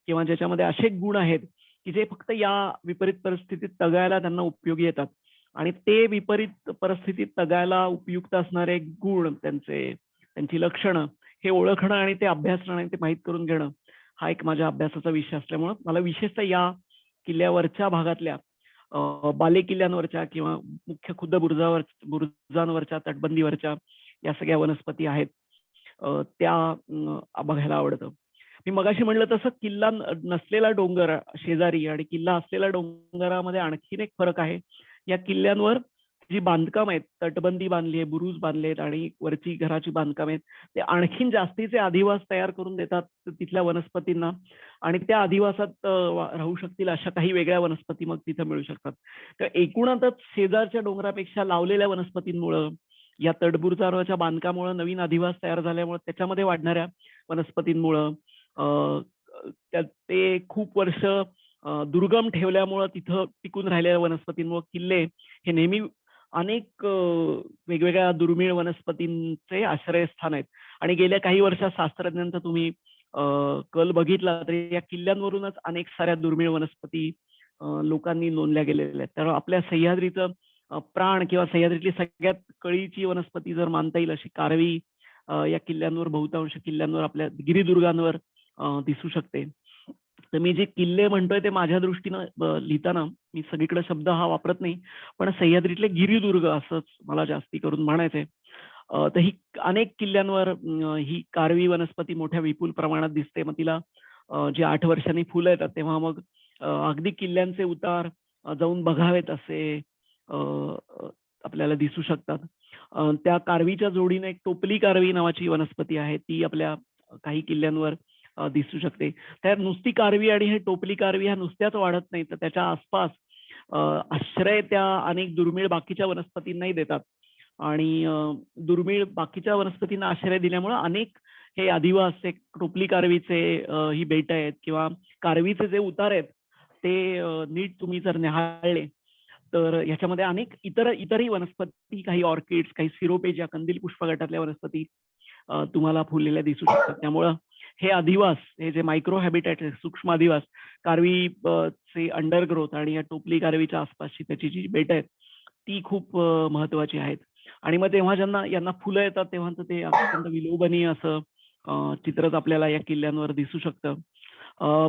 किंवा ज्याच्यामध्ये असे गुण आहेत की जे फक्त या विपरीत परिस्थितीत तगायला त्यांना उपयोगी येतात. आणि ते विपरीत परिस्थितीत तगायला उपयुक्त असणारे गुण, त्यांची लक्षणं हे ओळखणं आणि ते अभ्यासणं आणि ते माहीत करून घेणं, हा एक माझ्या अभ्यासाचा विषय असल्यामुळं मला विशेषतः या किल्ल्यावरच्या भागातल्या बाले किल्ल्यांवरच्या किंवा मुख्य खुद्द बुरुजांवरच्या, तटबंदीवरच्या या सगळ्या वनस्पती आहेत त्या बघायला आवडतं. मी मगाशी म्हणलं तसं किल्ला नसलेला डोंगर शेजारी आणि किल्ला असलेल्या डोंगरामध्ये आणखीन एक फरक आहे. या किल्ल्यांवर जी बांधकाम आहेत, तटबंदी बांधली आहे, बुरुज बांधलेत आणि वरची घराची बांधकाम आहेत, ते आणखीन जास्तीचे अधिवास तयार करून देतात तिथल्या वनस्पतींना. आणि त्या अधिवासात राहू शकतील अशा काही वेगळ्या वनस्पती मग तिथं मिळू शकतात. तर एकूणातच शेजारच्या डोंगरापेक्षा लावलेल्या वनस्पतींमुळं, या तटबुरुजांवरच्या बांधकामामुळे, नवीन अधिवास तयार झाल्यामुळे, त्याच्यामध्ये वाढणाऱ्या वनस्पतींमुळं, ते खूप वर्ष दुर्गम ठेवल्यामुळं, तिथं टिकून राहिलेल्या वनस्पतींमुळे किल्ले हे नेहमी अनेक वेगवेगळ्या दुर्मिळ वनस्पतींचे आश्रयस्थान आहेत. आणि गेल्या काही वर्षात शास्त्रज्ञांचा तुम्ही कल बघितला तरी या किल्ल्यांवरूनच अनेक साऱ्या दुर्मिळ वनस्पती लोकांनी नोंदल्या गेलेल्या आहेत. त्यामुळे आपल्या सह्याद्रीचं प्राण किंवा सह्याद्रीतली सगळ्यात कळीची वनस्पती जर मानता येईल अशी कारवी या किल्ल्यांवर, बहुतांश किल्ल्यांवर, आपल्या गिरिदुर्गांवर दिसू शकते. तर मी जे किल्ले म्हणतोय ते माझ्या दृष्टीनं लिहिताना मी सगळीकडे शब्द हा वापरत नाही, पण सह्याद्रीतले गिरिदुर्ग असंच मला जास्ती करून म्हणायचंय. तर ही अनेक किल्ल्यांवर ही कारवी वनस्पती मोठ्या विपुल प्रमाणात दिसते. मग तिला जे 8 वर्षांनी फुलं येतात तेव्हा मग अगदी किल्ल्यांचे उतार जाऊन बघावेत असे आपल्याला दिसू शकतात. त्या कारवीच्या जोडीने एक टोपली कारवी नावाची वनस्पती आहे, ती आपल्या काही किल्ल्यांवर दिसू शकते. त्या नुसती कारवी आणि हे टोपली कारवी ह्या नुसत्याच वाढत नाही, तर त्याच्या आसपास आश्रय त्या अनेक दुर्मिळ बाकीच्या वनस्पतींनाही देतात. आणि दुर्मिळ बाकीच्या वनस्पतींना आश्रय दिल्यामुळे अनेक हे अधिवास, एक टोपली कारवीचे ही बेट आहेत किंवा कारवीचे जे उतार आहेत ते नीट तुम्ही जर निहाळले तर याच्यामध्ये अनेक इतरही वनस्पती, काही ऑर्किड्स, काही सिरोपेजिया, कंदील पुष्प गटातल्या वनस्पती तुम्हाला फुललेल्या दिसू शकतात. त्यामुळं हे अधिवास, हे जे मायक्रो हॅबिटॅट, सूक्ष्म अधिवास, कारवी चे अंडरग्रोथ आणि या टोपली कारवीच्या आसपासची त्याची जी बेट आहेत ती खूप महत्वाची आहेत. आणि मग तेव्हा ज्यांना यांना फुलं येतात तेव्हा ते अत्यंत विलोभनीय असं चित्रच आपल्याला या किल्ल्यांवर दिसू शकतं.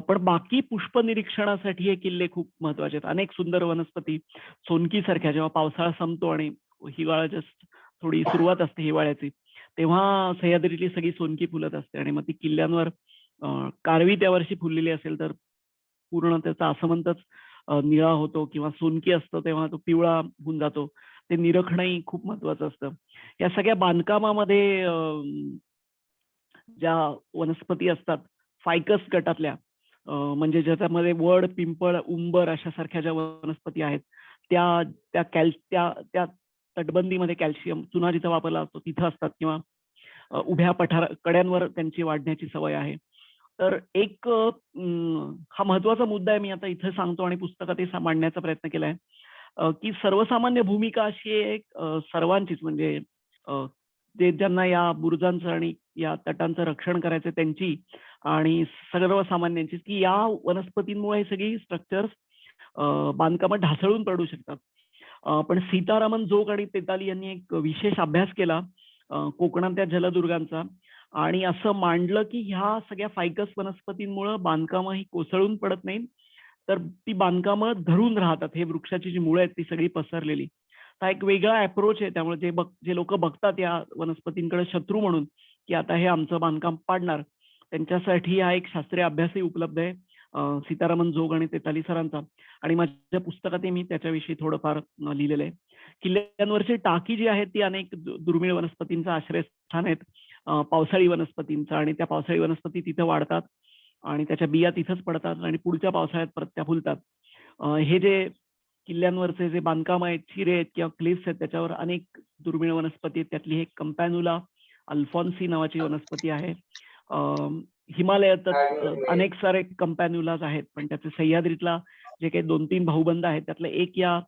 पण बाकी पुष्प निरीक्षणासाठी हे किल्ले खूप महत्वाचे आहेत. अनेक सुंदर वनस्पती, सोनकी सारख्या, जेव्हा पावसाळा संपतो आणि हिवाळा जस्ट थोडी सुरुवात असते हिवाळ्याची, तेव्हा सह्याद्रीतली सगळी सोनकी फुलत असते. आणि मग ती किल्ल्यांवर कारवी त्या वर्षी फुललेली असेल तर पूर्ण त्याचा आसमंतच निळा होतो, किंवा सोनकी असतो तेव्हा तो पिवळा होऊन जातो. ते निरखणंही खूप महत्वाचं असतं. या सगळ्या बांधकामामध्ये ज्या वनस्पती असतात फायकस गटातल्या, म्हणजे ज्याच्यामध्ये वड, पिंपळ, उंबर अशा सारख्या ज्या वनस्पती आहेत त्या त्या त्या तटबंदीमध्ये कॅल्शियम, चुना जिथं वापरला असतो तिथं असतात, किंवा उभ्या कड्यांवर त्यांची वाढण्याची सवय आहे. तर एक हा महत्वाचा मुद्दा आहे, मी आता इथे सांगतो आणि पुस्तकातही मांडण्याचा प्रयत्न केलाय, की सर्वसामान्य भूमिका अशी एक सर्वांचीच, म्हणजे जे ज्यांना या बुरुजांचं आणि या तटांचं रक्षण करायचं त्यांची, आणि सर्वसामान्यांची, की या वनस्पतींमुळे ही सगळी स्ट्रक्चर्स बांधकामात ढासळून पडू शकतात. पण सीतारामन जोग आणि तेताली यांनी एक विशेष अभ्यास केला कोकणातल्या जलदुर्गांचा, आणि असं मांडलं की ह्या सगळ्या फायकस वनस्पतींमुळे बांधकामं ही कोसळून पडत नाहीत, तर ती बांधकामं धरून राहतात. हे वृक्षाची जी मुळं आहेत ती सगळी पसरलेली. हा एक वेगळा अप्रोच आहे. त्यामुळे जे लोक बघतात या वनस्पतींकडे शत्रू म्हणून, की आता हे आमचं बांधकाम पाडणार, त्यांच्यासाठी हा एक शास्त्रीय अभ्यासही उपलब्ध आहे, सीतारामन जोग आणि तेताली सरांचा. आणि माझ्या पुस्तकातही मी त्याच्याविषयी थोडंफार लिहिलेलं आहे. किल्ल्यांवरची टाकी जी आहे ती अनेक दुर्मिळ वनस्पतींचं आश्रयस्थान आहेत, पावसाळी वनस्पतींचं, आणि त्या पावसाळी वनस्पती तिथं वाढतात आणि त्याच्या बिया तिथंच पडतात आणि पुढच्या पावसाळ्यात परत त्या फुलतात. हे जे किल्ल्यांवरचे जे बांधकाम आहेत, चिरे आहेत किंवा क्लिफ्स आहेत, त्याच्यावर अनेक दुर्मिळ वनस्पती आहेत. त्यातली एक कंपॅन्युला अल्फॉन्सी नावाची वनस्पती आहे. हिमालयात अनेक सारे कंपॅन्युलाज आहेत, पण त्याचे सह्याद्रीतला जे काही 2-3 भाऊबंद आहेत त्यातला एक या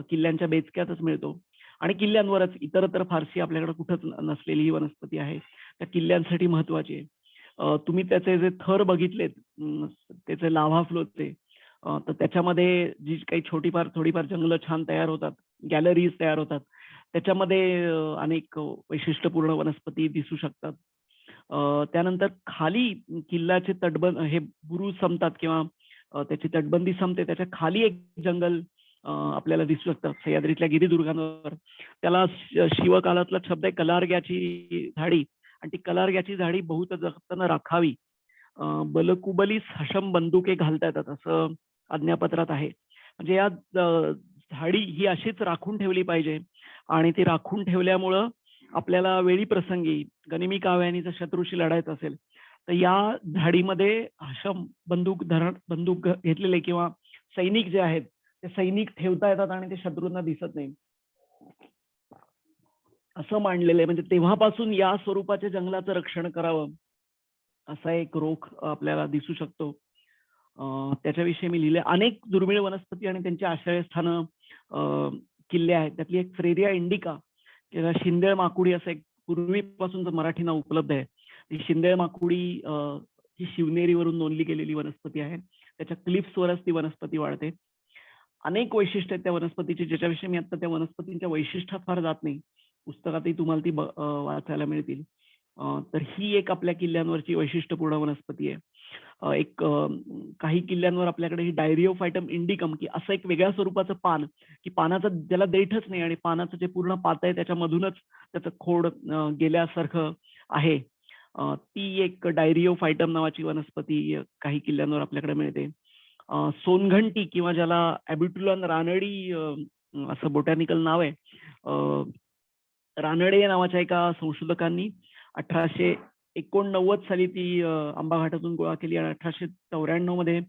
किल्ल्यांच्या बेचक्यातच मिळतो. आणि किल्ल्यांवरच, इतरत्र फारशी आपल्याकडे कुठंच नसलेली ही वनस्पती आहे. त्या किल्ल्यांसाठी महत्वाची आहे. तुम्ही त्याचे जे थर बघितलेत, त्याचे लाव्हा फ्लोचे, तर त्याच्यामध्ये जी काही थोडीफार जंगलं छान तयार होतात, गॅलरीज तयार होतात, त्याच्यामध्ये अनेक वैशिष्ट्यपूर्ण वनस्पती दिसू शकतात. त्यानंतर खाली किल्ल्याचे तटबंद हे बुरुज संपतात किंवा त्याची तटबंदी संपते, त्याच्या खाली एक जंगल आपल्याला दिसू शकतं सह्याद्रीतल्या गिरिदुर्गांवर. त्याला शिवकालातला शब्द आहे कलारग्याची झाडी, आणि ती कलारग्याची झाडी बहुत जगताना राखावी. बलकुबलीस हशम बंदुके घालता येतात असं आज्ञापत्रात आहे. म्हणजे या झाडी ही अशीच राखून ठेवली पाहिजे, आणि ती राखून ठेवल्यामुळं आपल्याला वेळी प्रसंगी गनिमी काव्यानी जर शत्रूशी लढायचं असेल तर या झाडीमध्ये हशम बंदूक घेतलेले किंवा सैनिक जे आहेत ते सैनिक ठेवता येतात आणि ते शत्रूंना दिसत नाही असं मांडलेलं आहे. म्हणजे तेव्हापासून या स्वरूपाच्या जंगलाचं रक्षण करावं असा एक रोख आपल्याला दिसू शकतो. त्याच्याविषयी मी लिहिले. अनेक दुर्मिळ वनस्पती आणि त्यांची आश्रयस्थानं किल्ले आहेत. त्यातली एक फ्रेरिया इंडिका किंवा शिंदेळ माकुडी असं एक पूर्वीपासून मराठी नाव उपलब्ध आहे. ही शिंदेळ माकुडी ही शिवनेरीवरून नोंदली गेलेली वनस्पती आहे. त्याच्या क्लिफ्सवरच ती वनस्पती वाढते. अनेक वैशिष्ट्य आहेत त्या वनस्पतीची, ज्याच्याविषयी मी आता त्या वनस्पतींच्या वैशिष्ट्यात फार जात नाही. पुस्तकातही तुम्हाला ती वाचायला मिळतील. तर ही एक आपल्या किल्ल्यांवरची वैशिष्ट्यपूर्ण वनस्पती आहे. एक काही किल्ल्यांवर आपल्याकडे ही डायरिओफायटम इंडिकम की असं एक वेगळ्या स्वरूपाचं पान, की पानाचं ज्याला देठच नाही आणि पानाचं जे पूर्ण पात आहे त्याच्यामधूनच त्याचं खोड गेल्यासारखं आहे, ती एक डायरिओफायटम नावाची वनस्पती काही किल्ल्यांवर आपल्याकडे मिळते. सोनघंटी किंवा ज्याला ॲबिट्युलन रानडी असं बोटॅनिकल नाव आहे, रानडे नावाच्या एका संशोधकांनी 1889 साली ती आंबा घाटातून गोळा केली आणि 1894 मध्ये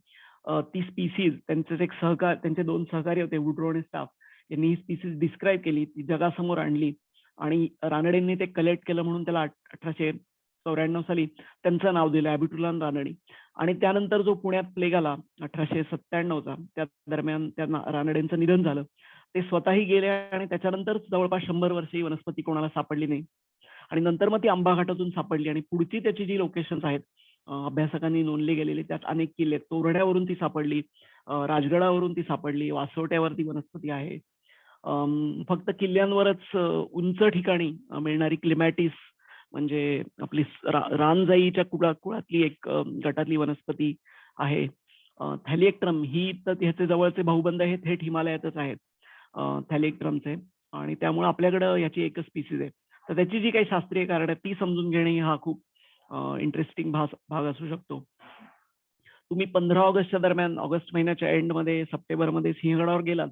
ती स्पीसीज त्यांचे 2 सहकारी होते, वुड्रो आणि स्टाफ, यांनी ही स्पीसीज डिस्क्राईब केली, ती जगासमोर आणली आणि रानडेंनी ते कलेक्ट केलं म्हणून त्याला 1894 साली त्यांचं नाव दिलं ॲबिट्युलन रानडी. आणि त्यानंतर जो पुण्यात प्लेग आला 1897चा, त्या दरम्यान त्या रानडेंचं निधन झालं. ते स्वतःही गेले आणि त्याच्यानंतर जवळपास 100 वर्ष ही वनस्पती कोणाला सापडली नाही. आणि नंतर मग ती आंबा घाटातून सापडली आणि पुढची त्याची जी लोकेशन्स आहेत अभ्यासकांनी नोंदली गेलेली, त्यात अनेक किल्ले, तोरड्यावरून ती सापडली, राजगडावरून ती सापडली, वासोट्यावरती वनस्पती आहे. फक्त किल्ल्यांवरच उंच ठिकाणी मिळणारी क्लिमॅटिस म्हणजे आपली रानजाईच्या कुळातली एक गटातली वनस्पती आहे. थॅलिएक्ट्रम ही तर ह्याचे जवळचे भाऊबंद हे थेट हिमालयातच आहेत थॅलिएक्ट्रमचे, आणि त्यामुळे आपल्याकडं याची एकच स्पीसीज आहे. तर त्याची जी काही शास्त्रीय कारण आहे ती समजून घेणे हा खूप इंटरेस्टिंग भाग असू शकतो. तुम्ही 15 ऑगस्टच्या दरम्यान, ऑगस्ट महिन्याच्या एंडमध्ये, सप्टेंबरमध्ये सिंहगडावर गेलात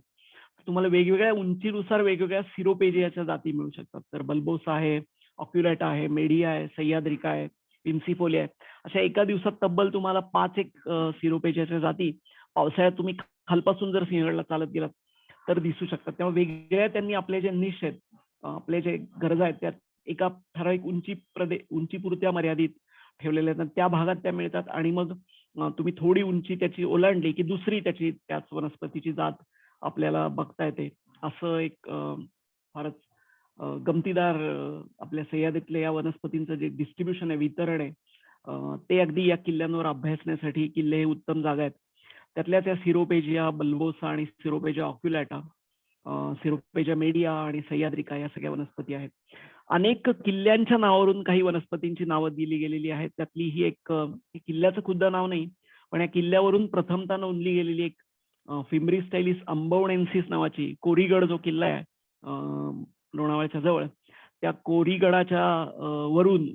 तुम्हाला वेगवेगळ्या उंचीनुसार वेगवेगळ्या सिरोपेजियाच्या जाती मिळू शकतात. तर बल्बोसा आहे, ऑक्युलेटा आहे, मेडिया आहे, सह्याद्रिका आहे, पिन्सिफोलिया आहे. अशा एका दिवसात तब्बल तुम्हाला 5 सिरोपेजियाच्या जाती पावसाळ्यात तुम्ही खालपासून जर सिंहगडला चालत गेलात तर दिसू शकतात. त्यामुळे वेगवेगळ्या त्यांनी आपले जे निश आहेत, आपले जे गरजा आहेत त्यात एका ठराविक उंचीपुरत्या मर्यादित ठेवलेल्या आहेत, त्या भागात त्या मिळतात. आणि मग तुम्ही थोडी उंची त्याची ओलांडली की दुसरी त्याची त्याच वनस्पतीची जात आपल्याला बघता येते. असं एक फारच गमतीदार आपल्या सह्याद्रीतल्या या वनस्पतींचं जे डिस्ट्रीब्युशन आहे, वितरण आहे, ते अगदी या किल्ल्यांवर अभ्यासण्यासाठी किल्ले हे उत्तम जागा आहेत. त्यातल्या त्या सिरोपेजिया, बल्बोसा आणि सिरोपेजिया ऑक्युलेटा, सिरोपेजिया मेडिया आणि सह्याद्रिका या सगळ्या वनस्पती आहेत. अनेक किल्ल्यांच्या नावावरून काही वनस्पतींची नावं दिली गेलेली आहेत. त्यातली ही एक किल्ल्याचं खुद्द नाव नाही, पण या किल्ल्यावरून प्रथमतः नोंदली गेलेली एक फिम्ब्रिस्टायलिस अंबवणेन्सिस नावाची कोरीगड जो किल्ला आहे लोणावळ्याच्या जवळ, त्या कोरीगडाच्या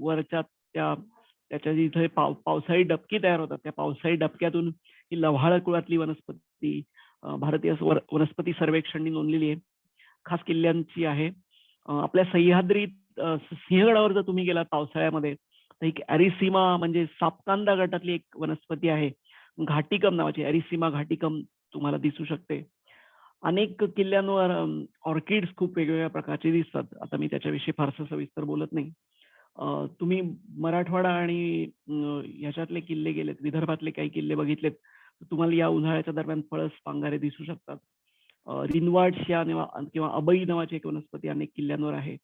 वरच्या त्याच्या जिथे पावसाळी डबकी तयार होतात, त्या पावसाळी डबक्यातून ही लव्हाळ कुळातली वनस्पती भारतीय वनस्पती सर्वेक्षणनी नोंदलेली आहे, खास किल्ल्यांची आहे. आपल्या सह्याद्रीत सिंहगडावर जर तुम्ही गेलात पावसाळ्यामध्ये तर एक ॲरिसिमा म्हणजे सापकांदा गटातली एक वनस्पती आहे, घाटिकम नावाची, ॲरिसिमा घाटिकम तुम्हाला दिसू शकते. अनेक किल्ल्यांवर ऑर्किड्स खूप वेगवेगळ्या प्रकारचे दिसतात. आता मी त्याच्याविषयी फारसं सविस्तर बोलत नाही. तुम्ही मराठवाडा आणि ह्याच्यातले किल्ले गेलेत, विदर्भातले काही किल्ले बघितलेत, तर तुम्हाला या उन्हाळ्याच्या दरम्यान पळस पांगारे दिसू शकतात. रिनवार्ड्स किंवा अबई नावाची एक वनस्पती अनेक किल्ल्यांवर आहे.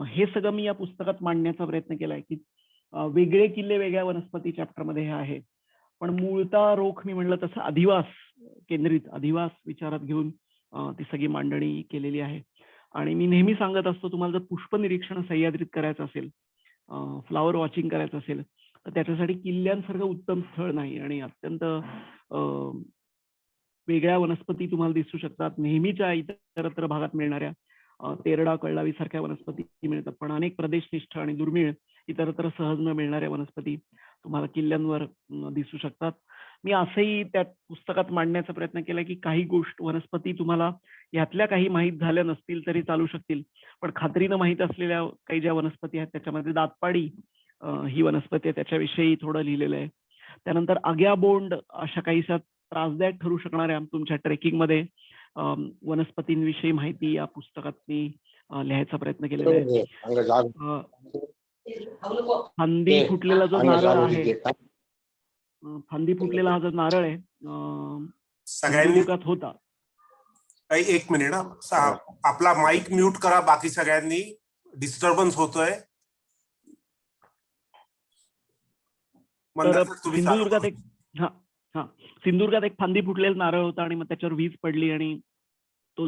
हे सगळं मी या पुस्तकात मांडण्याचा प्रयत्न केलाय की वेगळे किल्ले वेगळ्या वनस्पती चॅप्टरमध्ये हे आहे, पण मूळता रोख मी म्हणलं तसं अधिवास केंद्रित, अधिवास विचारात घेऊन ती सगळी मांडणी केलेली आहे. आणि मी नेहमी सांगत असतो, तुम्हाला जर पुष्प निरीक्षण सह्याद्रीत करायचं असेल, फ्लॉवर वॉचिंग करायचं असेल, तर त्याच्यासाठी किल्ल्यांसारखं उत्तम स्थळ नाही. आणि अत्यंत वेगळ्या वनस्पती तुम्हाला दिसू शकतात. नेहमीच्या इतरत्र भागात मिळणाऱ्या तेरडा कळलावी सारख्या वनस्पती मिळतात, पण अनेक प्रदेशनिष्ठ आणि दुर्मिळ इतरत्र सहज न मिळणाऱ्या वनस्पती तुम्हाला किल्ल्यांवर दिसू शकतात. मी असंही त्या पुस्तकात मांडण्याचा प्रयत्न केला की काही वनस्पती तुम्हाला यातल्या काही माहीत झाल्या नसतील तरी चालू शकतील, पण खात्रीनं माहीत असलेल्या काही ज्या वनस्पती आहेत त्याच्यामध्ये दातपाडी ही वनस्पती आहे, त्याच्याविषयी थोडं लिहिलेलं आहे. त्यानंतर आग्या बोंड अशा काहीशा त्रासदायक ठरू शकणाऱ्या तुमच्या ट्रेकिंगमध्ये वनस्पतींविषयी माहिती या पुस्तकात मी लिहायचा प्रयत्न केलेला आहे. फांदी फुटलेला जो नारळ आहे, फांदी फुटलेला हा जो नारळ आहे सगळ्यांनी होता. एक मिनिट, आपला माईक म्यूट करा. बाकी सगळ्यांनी डिस्टर्बन्स होतोय. तर सिंधुदुर्गात एक सिंधुदुर्गात एक फांदी फुटलेला नारळ होता आणि मग त्याच्यावर वीज पडली आणि तो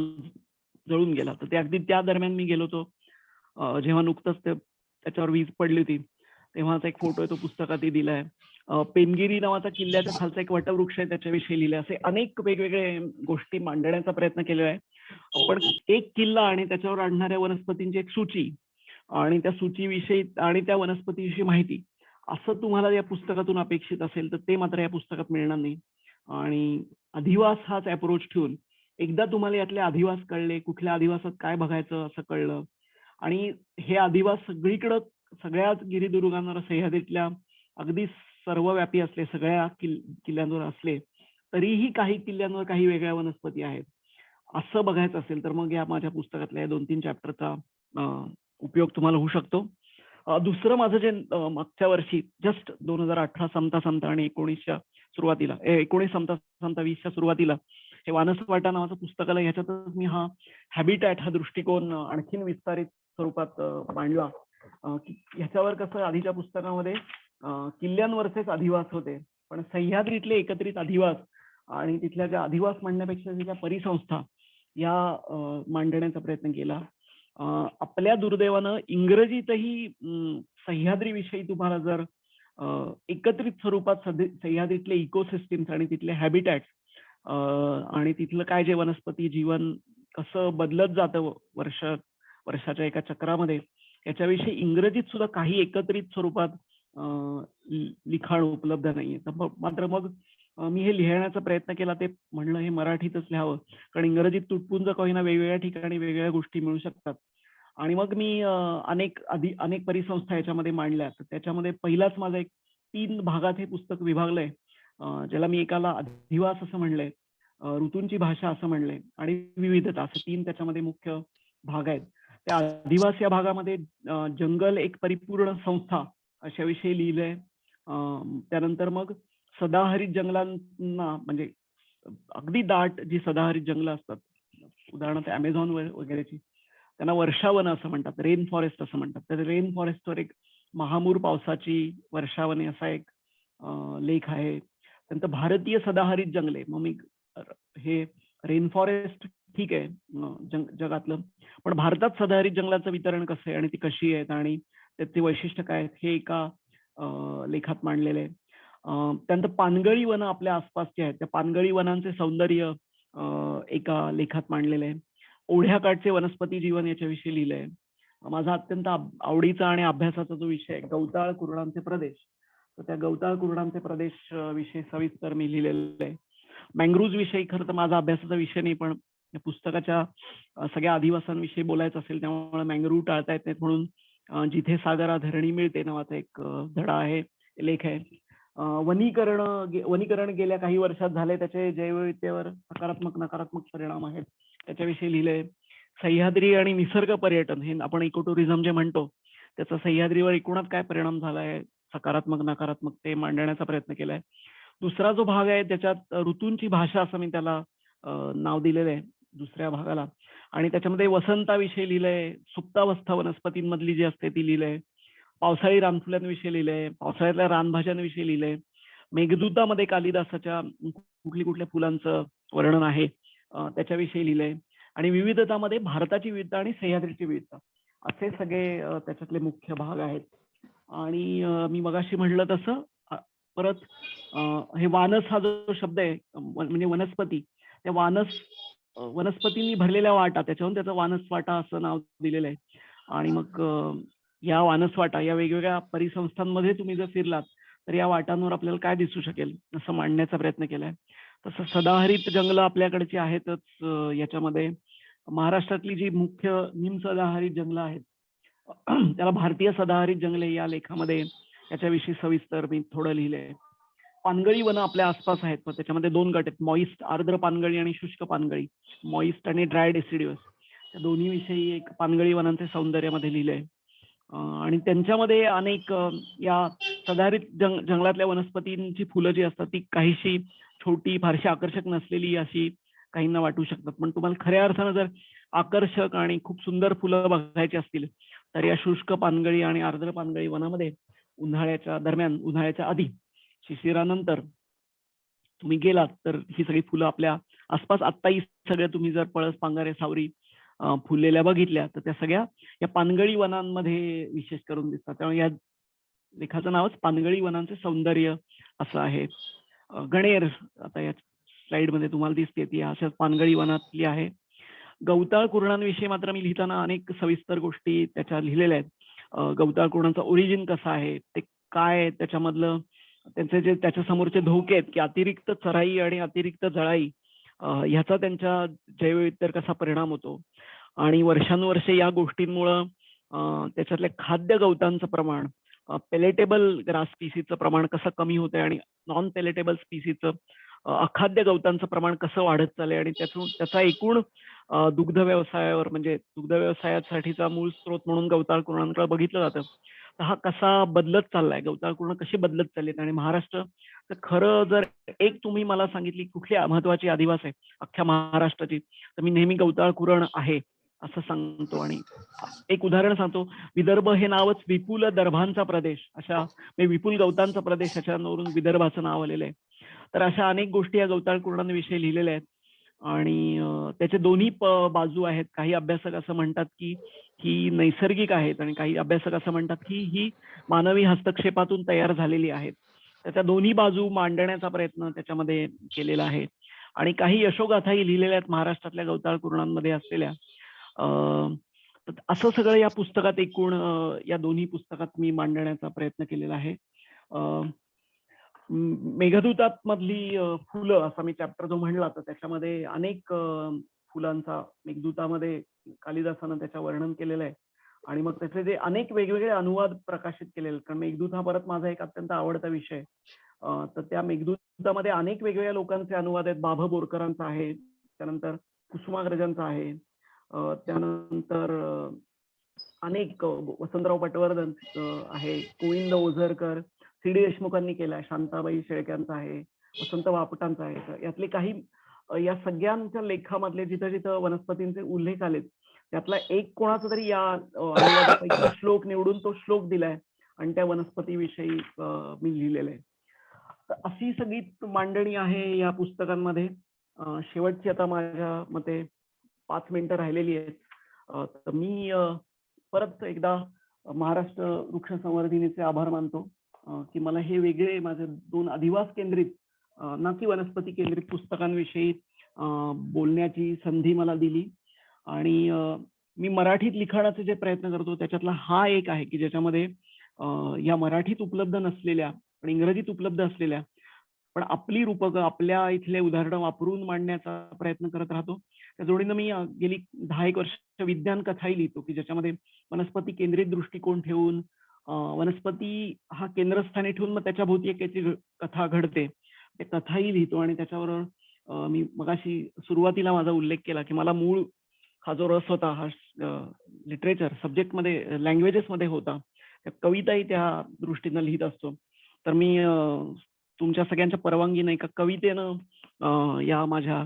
जळून गेला. तर ते अगदी त्या दरम्यान मी गेलो होतो जेव्हा नुकतंच त्याच्यावर वीज पडली होती, तेव्हाचा एक फोटो आहे, तो पुस्तकातही दिलाय. पेमगिरी नावाचा किल्ल्याच्या खालचा एक वटवृक्ष आहे, त्याच्याविषयी लिहिलंय. असे अनेक वेगवेगळे गोष्टी मांडण्याचा प्रयत्न केलेला आहे. पण एक किल्ला आणि त्याच्यावर आणणाऱ्या वनस्पतींची एक सूची आणि त्या सूचीविषयी आणि त्या वनस्पतीविषयी माहिती असं तुम्हाला या पुस्तकातून अपेक्षित असेल तर ते मात्र या पुस्तकात मिळणार नाही. आणि अधिवास हाच अप्रोच ठेवून एकदा तुम्हाला यातले अधिवास कळले, कुठल्या अधिवासात काय बघायचं असं कळलं, आणि हे अधिवास सगळीकडं सगळ्याच गिरिदुर्गांवर सह्याद्रीतल्या अगदी सर्वव्यापी असले, सगळ्या किल्ल्यांवर असले, तरीही काही किल्ल्यांवर काही वेगळ्या वनस्पती आहेत असं बघायचं असेल तर मग या माझ्या पुस्तकातल्या 2-3 चॅप्टरचा उपयोग तुम्हाला होऊ शकतो. दुसरं माझं जे मागच्या वर्षी जस्ट 2018 संपता आणि 19च्या सुरुवातीला 19 संपता 20च्या सुरुवातीला हे वानसवाटा नावाचं पुस्तक आलं. ह्याच्यातच मी हा हॅबिटॅट हा दृष्टिकोन आणखीन विस्तारित स्वरूपात मांडला. ह्याच्यावर कसं आधीच्या पुस्तकामध्ये किल्ल्यांवरचेच अधिवास होते, पण सह्याद्रीतले एकत्रित अधिवास आणि तिथल्या ज्या अधिवास मांडण्यापेक्षा ज्या परिसंस्था या मांडण्याचा प्रयत्न केला. आपल्या दुर्दैवानं इंग्रजीतही सह्याद्रीविषयी तुम्हाला जर एकत्रित स्वरूपात सह्याद्रीतले इकोसिस्टीम्स आणि तिथले हॅबिटॅट्स आणि तिथलं काय जे वनस्पती जीवन कसं बदलत जातं वर्षाच्या एका चक्रामध्ये, याच्याविषयी इंग्रजीत सुद्धा काही एकत्रित स्वरूपात लिखाण उपलब्ध नाहीये. तर मात्र मग मी हे लिहिण्याचा प्रयत्न केला. ते म्हणलं हे मराठीतच लिहावं, कारण इंग्रजीत तुटपुंज काही ना वेगवेगळ्या ठिकाणी वेगवेगळ्या गोष्टी मिळू शकतात. आणि मग मी अनेक परिसंस्था याच्यामध्ये मांडल्या. तर त्याच्यामध्ये पहिलाच माझा एक 3 भागात हे पुस्तक विभागलंय, ज्याला मी एकाला अधिवास असं म्हणलंय, ऋतूंची भाषा असं म्हणलंय आणि विविधता, असे 3 त्याच्यामध्ये मुख्य भाग आहेत. त्या अधिवास या भागामध्ये जंगल एक परिपूर्ण संस्था अशाविषयी लिहिलंय. त्यानंतर मग सदाहरित जंगलांना, म्हणजे अगदी दाट जी सदाहरित जंगलं असतात, उदाहरणार्थ अमेझॉन वगैरेची, त्यांना वर्षावनं असं म्हणतात, रेन फॉरेस्ट असं म्हणतात. तर रेन फॉरेस्टवर एक महामूर पावसाची वर्षावने असा एक लेख आहे. त्यानंतर भारतीय सदाहरित जंगले. मग मी हे रेन फॉरेस्ट ठीक आहे जगातलं, पण भारतात सदाहरित जंगलाचं वितरण कसं आहे आणि ती कशी आहेत आणि त्याचे वैशिष्ट्य काय आहेत हे एका लेखात मांडलेलं आहे. त्यानंतर पानगळी वनं आपल्या आसपासची आहेत, त्या पानगळी वनांचे सौंदर्य एका लेखात मांडलेलं आहे. ओढ्याकाठचे वनस्पती जीवन याच्याविषयी लिहिलंय. माझा अत्यंत आवडीचा आणि अभ्यासाचा जो विषय आहे गवताळ कुरणांचे प्रदेश, तर त्या गवताळ कुरणांचे प्रदेश विषयी सविस्तर मी लिहिलेलं आहे. मँग्रुव्ज विषयी खरं तर माझा अभ्यासाचा विषय नाही, पण या पुस्तकाच्या सगळ्या अधिवासांविषयी बोलायचं असेल त्यामुळे मँग्रुव्ह टाळता येत नाहीत, म्हणून जिथे सागरा धरणी मिळते नावाचा एक धडा आहे, लेख आहे. वनीकरण गेल्या काही वर्षात झाले, त्याचे जैवविविधतेवर सकारात्मक नकारात्मक परिणाम आहेत त्याच्याविषयी लिहिलंय. सह्याद्री आणि निसर्ग पर्यटन, हे आपण इको टुरिझम जे म्हणतो त्याचा सह्याद्रीवर एकूणच काय परिणाम झालाय, सकारात्मक नकारात्मक, ते मांडण्याचा प्रयत्न केलाय. दुसरा जो भाग आहे त्याच्यात ऋतूंची भाषा असं मी त्याला नाव दिलेलं आहे दुसऱ्या भागाला. आणि त्याच्यामध्ये वसंताविषयी लिहिलंय, सुप्तावस्था वनस्पतींमधली जी असते ती लिहिलंय, पावसाळी रानफुलांविषयी लिहिलंय, पावसाळ्यातल्या रानभाज्यांविषयी लिहिलंय, मेघदूतामध्ये कालिदासाच्या कुठल्या फुलांचं वर्णन आहे त्याच्याविषयी लिहिलंय, आणि विविधतामध्ये भारताची विविधता आणि सह्याद्रीची विविधता, असे सगळे त्याच्यातले मुख्य भाग आहेत. आणि मी मगाशी म्हटलं तसं परत हे वानस हा जो शब्द आहे म्हणजे वनस्पती, त्या वनस्पतींनी भरलेल्या वाटा, त्याच्याहून त्याचं वानसवाटा असं नाव दिलेलं आहे. आणि मग या वानसवाटा या वेगवेगळ्या परिसंस्थांमध्ये तुम्ही जर फिरलात तर या वाटांवर आपल्याला काय दिसू शकेल असं मांडण्याचा प्रयत्न केलाय. तसं सदाहरित जंगलं आपल्याकडची आहेतच. याच्यामध्ये महाराष्ट्रातली जी मुख्य निमसदाहरित जंगलं आहेत त्याला भारतीय सदाहरित जंगले या लेखामध्ये याच्याविषयी सविस्तर मी थोडं लिहिलंय. पानगळी वनं आपल्या आसपास आहेत, पण त्याच्यामध्ये 2 गट आहेत, मॉइस्ट आर्द्र पानगळी आणि शुष्क पानगळी, मॉइस्ट आणि ड्राय डेसिडियस, त्या दोन्ही विषयी एक पानगळी वनांचे सौंदर्यामध्ये लिहिलंय. आणि त्यांच्यामध्ये अनेक या सदाहरित जंगलातल्या वनस्पतींची फुलं जी असतात ती काहीशी छोटी, फारशी आकर्षक नसलेली अशी काहींना वाटू शकतात, पण तुम्हाला खऱ्या अर्थानं जर आकर्षक आणि खूप सुंदर फुलं बघायची असतील तर या शुष्क पानगळी आणि आर्द्र पानगळी वनामध्ये उन्हाळ्याच्या दरम्यान, उन्हाळ्याच्या आधी, शिशिरानंतर तुम्ही गेलात तर ही सगळी फुलं आपल्या आसपास आत्ताही सगळ्या तुम्ही जर पळस, पांगारे, सावरी फुललेल्या बघितल्या तर त्या सगळ्या या पानगळी वनांमध्ये विशेष करून दिसतात. त्यामुळे या लेखाचं नावच पानगळी वनांचे सौंदर्य असं आहे. गणेर आता या स्लाइड मध्ये तुम्हाला दिसते ती अशाच पानगळी वनातली आहे. गवताळ कुरणांविषयी मात्र मी लिहिताना अनेक सविस्तर गोष्टी त्याच्या लिहिलेल्या आहेत. गवताळ कुरणांचा ओरिजिन कसा आहे, ते काय, त्याच्यामधलं त्यांचे जे त्याच्या समोरचे धोके आहेत की अतिरिक्त चराई आणि अतिरिक्त जळाई ह्याचा त्यांच्या जैवविविधतेवर कसा परिणाम होतो, आणि वर्षानुवर्षे या गोष्टींमुळं त्याच्यातल्या खाद्य गवतांचं प्रमाण, पेलेटेबल ग्रास स्पीसीचं प्रमाण कसं कमी होतंय आणि नॉन पेलेटेबल स्पीसीचं अखाद्य गवतांचं प्रमाण कसं वाढत चाललंय, आणि त्याचा एकूण दुग्ध व्यवसायावर, म्हणजे दुग्ध व्यवसायासाठीचा मूळ स्रोत म्हणून गवताळ कुरणांकडे बघितलं जातं, तर हा कसा बदलत चाललाय, गवताळ कुरण कशी बदलत चाललीत. आणि महाराष्ट्र तर खरं जर एक तुम्ही मला सांगितली कुठली महत्वाची आदिवास आहे अख्ख्या महाराष्ट्राची, तर मी नेहमी गवताळ कुरण आहे असं सांगतो. आणि एक उदाहरण सांगतो, विदर्भ हे नावच विपुल दर्भांचा प्रदेश, अशा विपुल गवतांचा प्रदेश, ह्याच्यावरून विदर्भाचं नाव आलेलं आहे. तर अशा अनेक गोष्टी या गवताळ कुरणांविषयी लिहिलेल्या आहेत. आणि त्याचे दोन्ही बाजू आहेत. काही अभ्यासक असं म्हणतात की ही नैसर्गिक आहेत, आणि काही अभ्यासक असं म्हणतात की ही मानवी हस्तक्षेपातून तयार झालेली आहेत. त्याच्या दोन्ही बाजू मांडण्याचा प्रयत्न त्याच्यामध्ये केलेला आहे. आणि काही यशोगाथाही लिहिलेल्या आहेत महाराष्ट्रातल्या गवताळ कुरणांमध्ये असलेल्या. असं सगळं या पुस्तकात एकूण या दोन्ही पुस्तकात मी मांडण्याचा प्रयत्न केलेला आहे. मेघदूतात मधली फुलं असा मी चॅप्टर जो म्हणला, तर त्याच्यामध्ये अनेक फुलांचा मेघदूतामध्ये कालिदासानं त्याचं वर्णन केलेलं आहे. आणि मग त्याचे जे अनेक वेगवेगळे अनुवाद प्रकाशित केलेले, कारण मेघदूत हा परत माझा एक अत्यंत आवडता विषय. तर त्या मेघदूतामध्ये अनेक वेगवेगळ्या लोकांचे अनुवाद आहेत. बाभ बोरकरांचा आहे, त्यानंतर कुसुमाग्रजांचा आहे, त्यानंतर अनेक वसंतराव पटवर्धन आहे, गोविंद ओझरकर, सी डी देशमुखांनी केला, शांताबाई शेळक्यांचा आहे, वसंत वापटांचा आहे. यातले काही या सगळ्यांच्या लेखामधले जिथं जिथं वनस्पतींचे उल्लेख आलेत त्यातला एक कोणाचा तरी या अनुवादापैकी श्लोक निवडून तो श्लोक दिलाय आणि त्या वनस्पतीविषयी मी लिहिलेलं आहे. तर अशी सगळी मांडणी आहे या पुस्तकांमध्ये. शेवटची आता माझ्या मते 5 मिनिटं राहिलेली आहेत. तर मी परत एकदा महाराष्ट्र वृक्ष संवर्धिनीचे आभार मानतो की मला हे वेगळे माझे 2 अधिवास केंद्रित ना की वनस्पती केंद्रित पुस्तकांविषयी बोलण्याची संधी मला दिली. आणि मी मराठीत लिखाणाचे जे प्रयत्न करतो त्याच्यातला हा एक आहे की ज्याच्यामध्ये या मराठीत उपलब्ध नसलेल्या पण इंग्रजीत उपलब्ध असलेल्या पण आपली रूपकं आपल्या इथले उदाहरणं वापरून मांडण्याचा प्रयत्न करत राहतो. त्या जोडीनं मी गेली 10-1 वर्ष विज्ञान कथाही लिहितो की ज्याच्यामध्ये वनस्पती केंद्रित दृष्टिकोन ठेवून वनस्पती हा केंद्रस्थानी ठेवून मग त्याच्या भोवती एक कथा घडते, ते कथाही लिहितो. आणि त्याच्यावर मी मगाशी सुरुवातीला माझा उल्लेख केला की मला मूळ हा जो रस होता हा लिटरेचर सब्जेक्टमध्ये लँग्वेजेसमध्ये होता, त्या कविताही त्या दृष्टीनं लिहित असतो. तर मी तुमच्या सगळ्यांच्या परवानगीने एका कवितेनं या माझ्या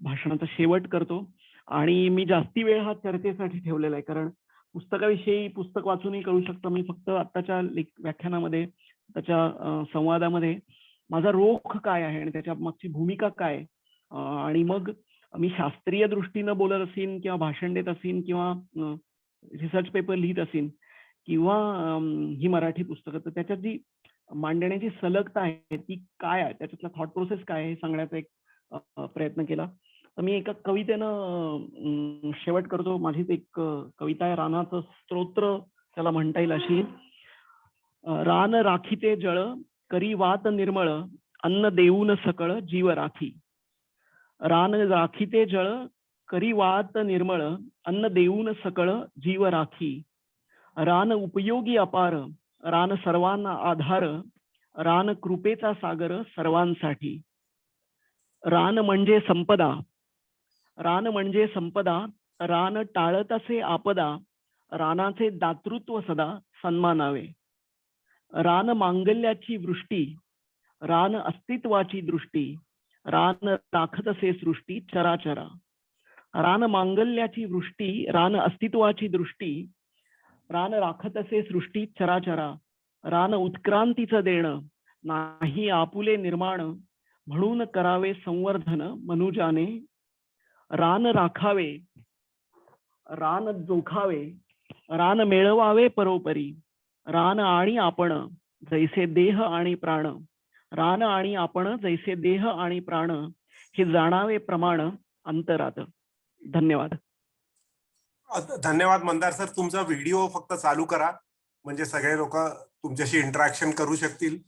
भाषणाचा शेवट करतो. आणि मी जास्ती वेळ हा चर्चेसाठी ठेवलेला आहे, कारण पुस्तकाविषयी पुस्तक वाचूनही कळू शकतं. मी फक्त आत्ताच्या व्याख्यानामध्ये, त्याच्या संवादामध्ये माझा रोख काय आहे आणि त्याच्या मागची भूमिका काय आहे, आणि मग मी शास्त्रीय दृष्टीनं बोलत असेन किंवा भाषण देत असेन किंवा रिसर्च पेपर लिहित असेन किंवा ही मराठी पुस्तकं, तर त्याच्यात जी मांडण्याची सलगता आहे ती काय आहे, त्याच्यातला थॉट प्रोसेस काय आहे हे सांगण्याचा एक प्रयत्न केला. तर मी एका कवितेनं शेवट करतो. माझीच एक कविता आहे, रानाचं स्तोत्र त्याला म्हणता येईल अशी. रान राखीते जळ, करी वात निर्मळ, अन्न देऊन सकळ जीव राखी. रान राखीते जळ, करी वात निर्मळ, अन्न देऊन सकळ जीव राखी. रान उपयोगी अपार, रान सर्वांना आधार, रान कृपेचा सागर सर्वांसाठी. रान म्हणजे संपदा, रान म्हणजे संपदा, रान टाळत असे आपदा, रानाचे दातृत्व सदा सन्मानावे. रान मांगल्याची वृष्टी, रान अस्तित्वाची दृष्टी, रान राखत असे सृष्टी चराचरा. रान मांगल्याची वृष्टी, रान अस्तित्वाची दृष्टी, रान राखत असे सृष्टी चराचरा. रान उत्क्रांतीचं देणं, नाही आपुले निर्माण, म्हणून करावे संवर्धन मनुजाने. रान राखावे, रान जोखावे, रान मिळवावे परोपरी. रान आणि आपण जैसे देह आणि प्राण, रान आणि आपण जैसे देह आणि प्राण, हे जाणावे प्रमाण अंतरात. धन्यवाद. धन्यवाद मंदार सर. तुमचा व्हिडिओ फक्त चालू करा, म्हणजे सगळे लोक तुमच्याशी इंटरॅक्शन करू शकतील.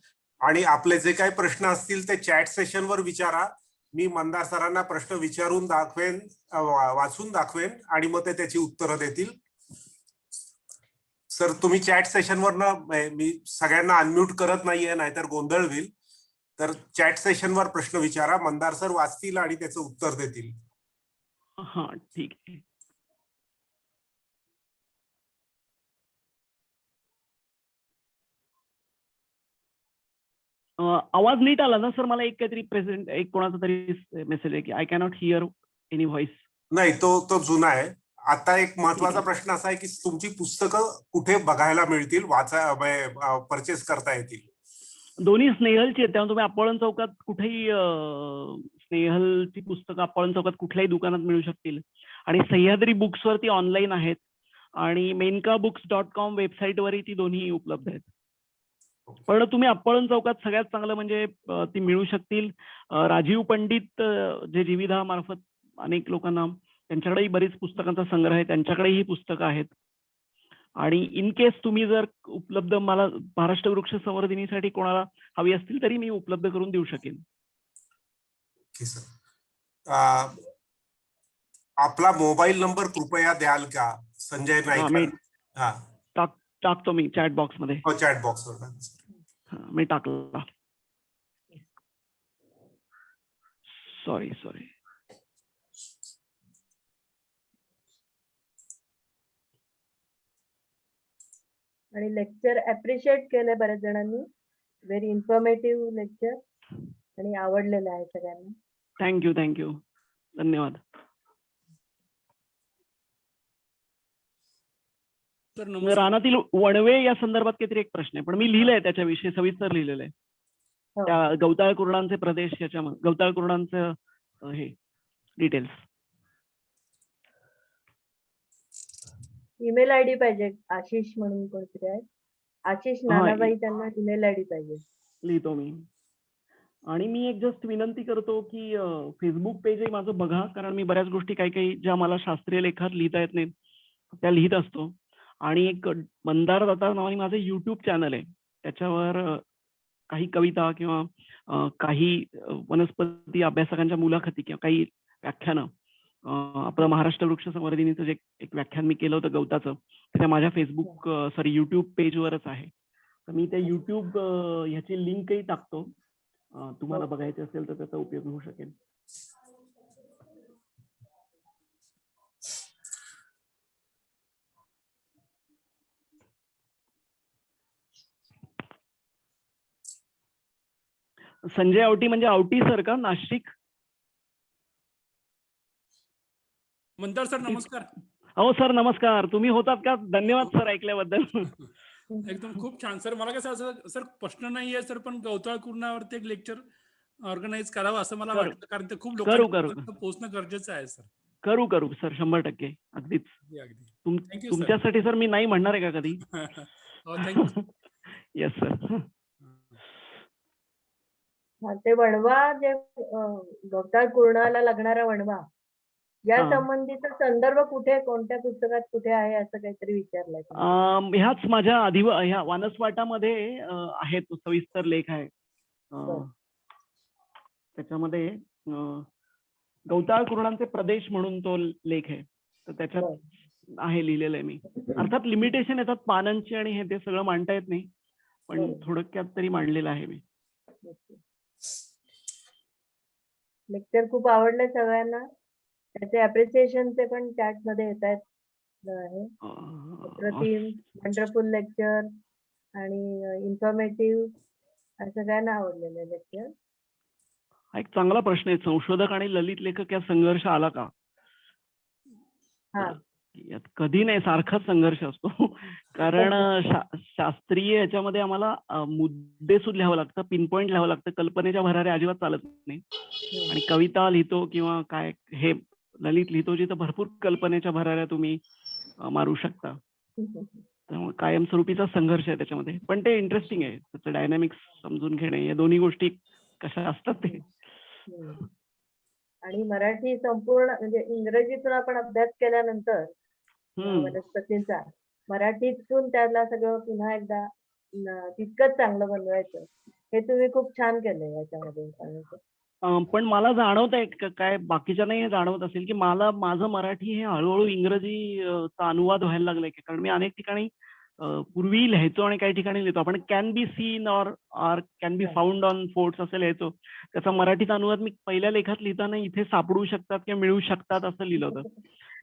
आणि आपले जे काही प्रश्न असतील ते चॅट सेशनवर विचारा. मी मंदार सरांना प्रश्न विचारून दाखवेन, वाचून दाखवेन, आणि मग ते त्याची उत्तरं देतील. सर तुम्ही चॅट सेशनवर ना, मी सगळ्यांना अनम्यूट करत नाहीये, नाहीतर गोंधळ होईल. तर चॅट सेशनवर प्रश्न विचारा, मंदार सर वाचतील आणि त्याचं उत्तर देतील. हा, ठीक आहे. आवाज नीट आला ना सर? मला एक काहीतरी प्रेझेंट, एक कोणाचा तरी मेसेज आहे की I cannot here any voice. नाही, तो जुना आहे. आता एक महत्वाचा प्रश्न असा आहे की तुमची पुस्तकं कुठे बघायला मिळतील, परचेस करता येतील? दोन्ही स्नेहलची आहेत, त्यामुळे तुम्ही अप्पळण चौकात कुठेही स्नेहलची पुस्तकं अप्पळण चौकात कुठल्याही दुकानात मिळू शकतील. आणि सह्याद्री बुक्स वरती ऑनलाईन आहेत, आणि menkabooks.com वेबसाईटवरही ती दोन्ही उपलब्ध आहेत. पण तुम्ही अप्पळण चौकात सगळ्यात चांगलं म्हणजे ती मिळू शकतील. राजीव पंडित जे जीविधा मार्फत अनेक लोकांना, त्यांच्याकडेही बरीच पुस्तकांचा संग्रह आहे, त्यांच्याकडेही पुस्तकं आहेत. आणि इन केस तुम्ही जर उपलब्ध, मला महाराष्ट्र वृक्ष संवर्धिनीसाठी कोणाला हवी असतील तरी मी उपलब्ध करून देऊ शकेन. आपला मोबाईल नंबर कृपया द्याल का संजय नाईक? टाकतो मी चॅट बॉक्स मध्ये. हो, चॅट बॉक्स वर मी टाकला. सॉरी. आणि लेक्चर अप्रिशिएट केले बऱ्याच जणांनी. व्हेरी इन्फॉर्मेटिव्ह लेक्चर आणि आवडलेलं आहे सगळ्यांना. थँक्यू. धन्यवाद. रानातील वणवे या संदर्भात काहीतरी एक प्रश्न आहे, पण मी लिहिलंय त्याच्याविषयी, सविस्तर लिहिलेलं आहे. त्या गवताळ कुर्णांचे प्रदेश, याच्यामध्ये गवताळ कुर्णांचं हे डिटेल्स. ईमेल आयडी पाहिजे, आशिष म्हणून कोणतरी आहे, आशिष नानाबाई, त्यांना ईमेल आयडी पाहिजे. लिहितो मी. आणि मी एक जस्ट विनंती करतो की फेसबुक पेजही माझं बघा, कारण मी बऱ्याच गोष्टी काही ज्या मला शास्त्रीय लेखात लिहिता येत नाहीत त्या लिहित असतो. आणि एक मंदार दाता नावाने माझं युट्यूब चॅनल आहे, त्याच्यावर काही कविता किंवा काही वनस्पती अभ्यासकांच्या मुलाखती किंवा काही व्याख्यानं, आपलं महाराष्ट्र वृक्ष संवर्धिनीचं जे एक व्याख्यान मी केलं होतं गवताचं, त्या माझ्या युट्यूब पेजवरच आहे. तर मी त्या युट्यूब ह्याची लिंकही टाकतो, तुम्हाला बघायचे असेल तर त्याचा उपयोग होऊ शकेल. संजय आवटी म्हणजे आवटी सर का, नाशिक? मंदार सर नमस्कार. हो सर नमस्कार, तुम्ही होतात का? धन्यवाद सर ऐकल्याबद्दल. एकदम खूप छान सर. मला कसं असं सर प्रश्न नाहीये सर, पण गवताळ कुर्णावरती एक लेक्चर ऑर्गनाईज करावं असं मला करू वाटतं, कारण ते खूप करू लोकांपर्यंत पोहोचणं गरजेचं आहे सर. करू करू सर, 100%. अगदीच. अगदी अगदी. Thank you sir. तुमच्यासाठी सर मी नाही म्हणणार आहे का कधी? थँक्यू. Yes sir. हा, ते वणवा जे गवताळ कुर्णाला लागणारा वणवा या हा. संबंधीचा संदर्भ कुठे, कोणत्या पुस्तकात कुठे आहे असं काहीतरी विचारलंय तुम्ही. ह्याच माझ्या ह्या वानसवाटामध्ये आहे, तो सविस्तर लेख आहे. बरं. त्याच्यामध्ये गवताळ कुर्णांचे प्रदेश म्हणून तो लेख आहे, तर त्याच्यात बरं. आहे लिहिलेलं आहे मी. अर्थात लिमिटेशन येतात पानांची आणि हे ते सगळं मांडता येत नाही, पण बरं. थोडक्यात तरी मांडलेलं आहे मी. लेक्चर खूप आवडले सगळ्यांना. त्याचे अप्रिसिएशनचे पण चॅट मध्ये येत आहेत. अप्रतिम, वंडरफुल लेक्चर आणि इन्फॉर्मेटिव्ह सगळ्यांना आवडलेले लेक्चर. हा एक चांगला प्रश्न आहे, संशोधक आणि ललित लेखक या संघर्ष आला का? हा, यात कधी नाही, सारखाच संघर्ष असतो. कारण शास्त्रीय याच्यामध्ये आम्हाला मुद्देसूद लिहावं लागतं, पिनपॉइंट लिहावं लागतं, कल्पनेच्या भरारे अजिबात चालत नाही. आणि कविता लिहितो किंवा काय हे ललित लिहितो जिथं भरपूर कल्पनेच्या भराऱ्या तुम्ही मारू शकता. त्यामुळे कायमस्वरूपीचा संघर्ष आहे त्याच्यामध्ये, पण ते इंटरेस्टिंग आहे. त्याचं डायनॅमिक्स समजून घेणे, या दोन्ही गोष्टी कशा असतात ते. आणि मराठी संपूर्ण म्हणजे इंग्रजीतून आपण अभ्यास केल्यानंतर वनस्पतींचा मराठीतून त्याला सगळं पुन्हा एकदा तितकंच चांगलं बनवायचं, हे तुम्ही खूप छान केलंय याच्यामध्ये. पण मला जाणवत आहे काय, बाकीच्या नाही जाणवत असेल की मला माझं मराठी हे हळूहळू इंग्रजीचा अनुवाद व्हायला लागलाय, कारण मी अनेक ठिकाणी पूर्वी लिहायचो आणि काही ठिकाणी लिहितो. आपण can be seen or can be found on forts असं लिहायचो. त्याचा मराठीत अनुवाद मी पहिल्या लेखात लिहिताना इथे सापडू शकतात किंवा मिळू शकतात असं लिहिलं होतं.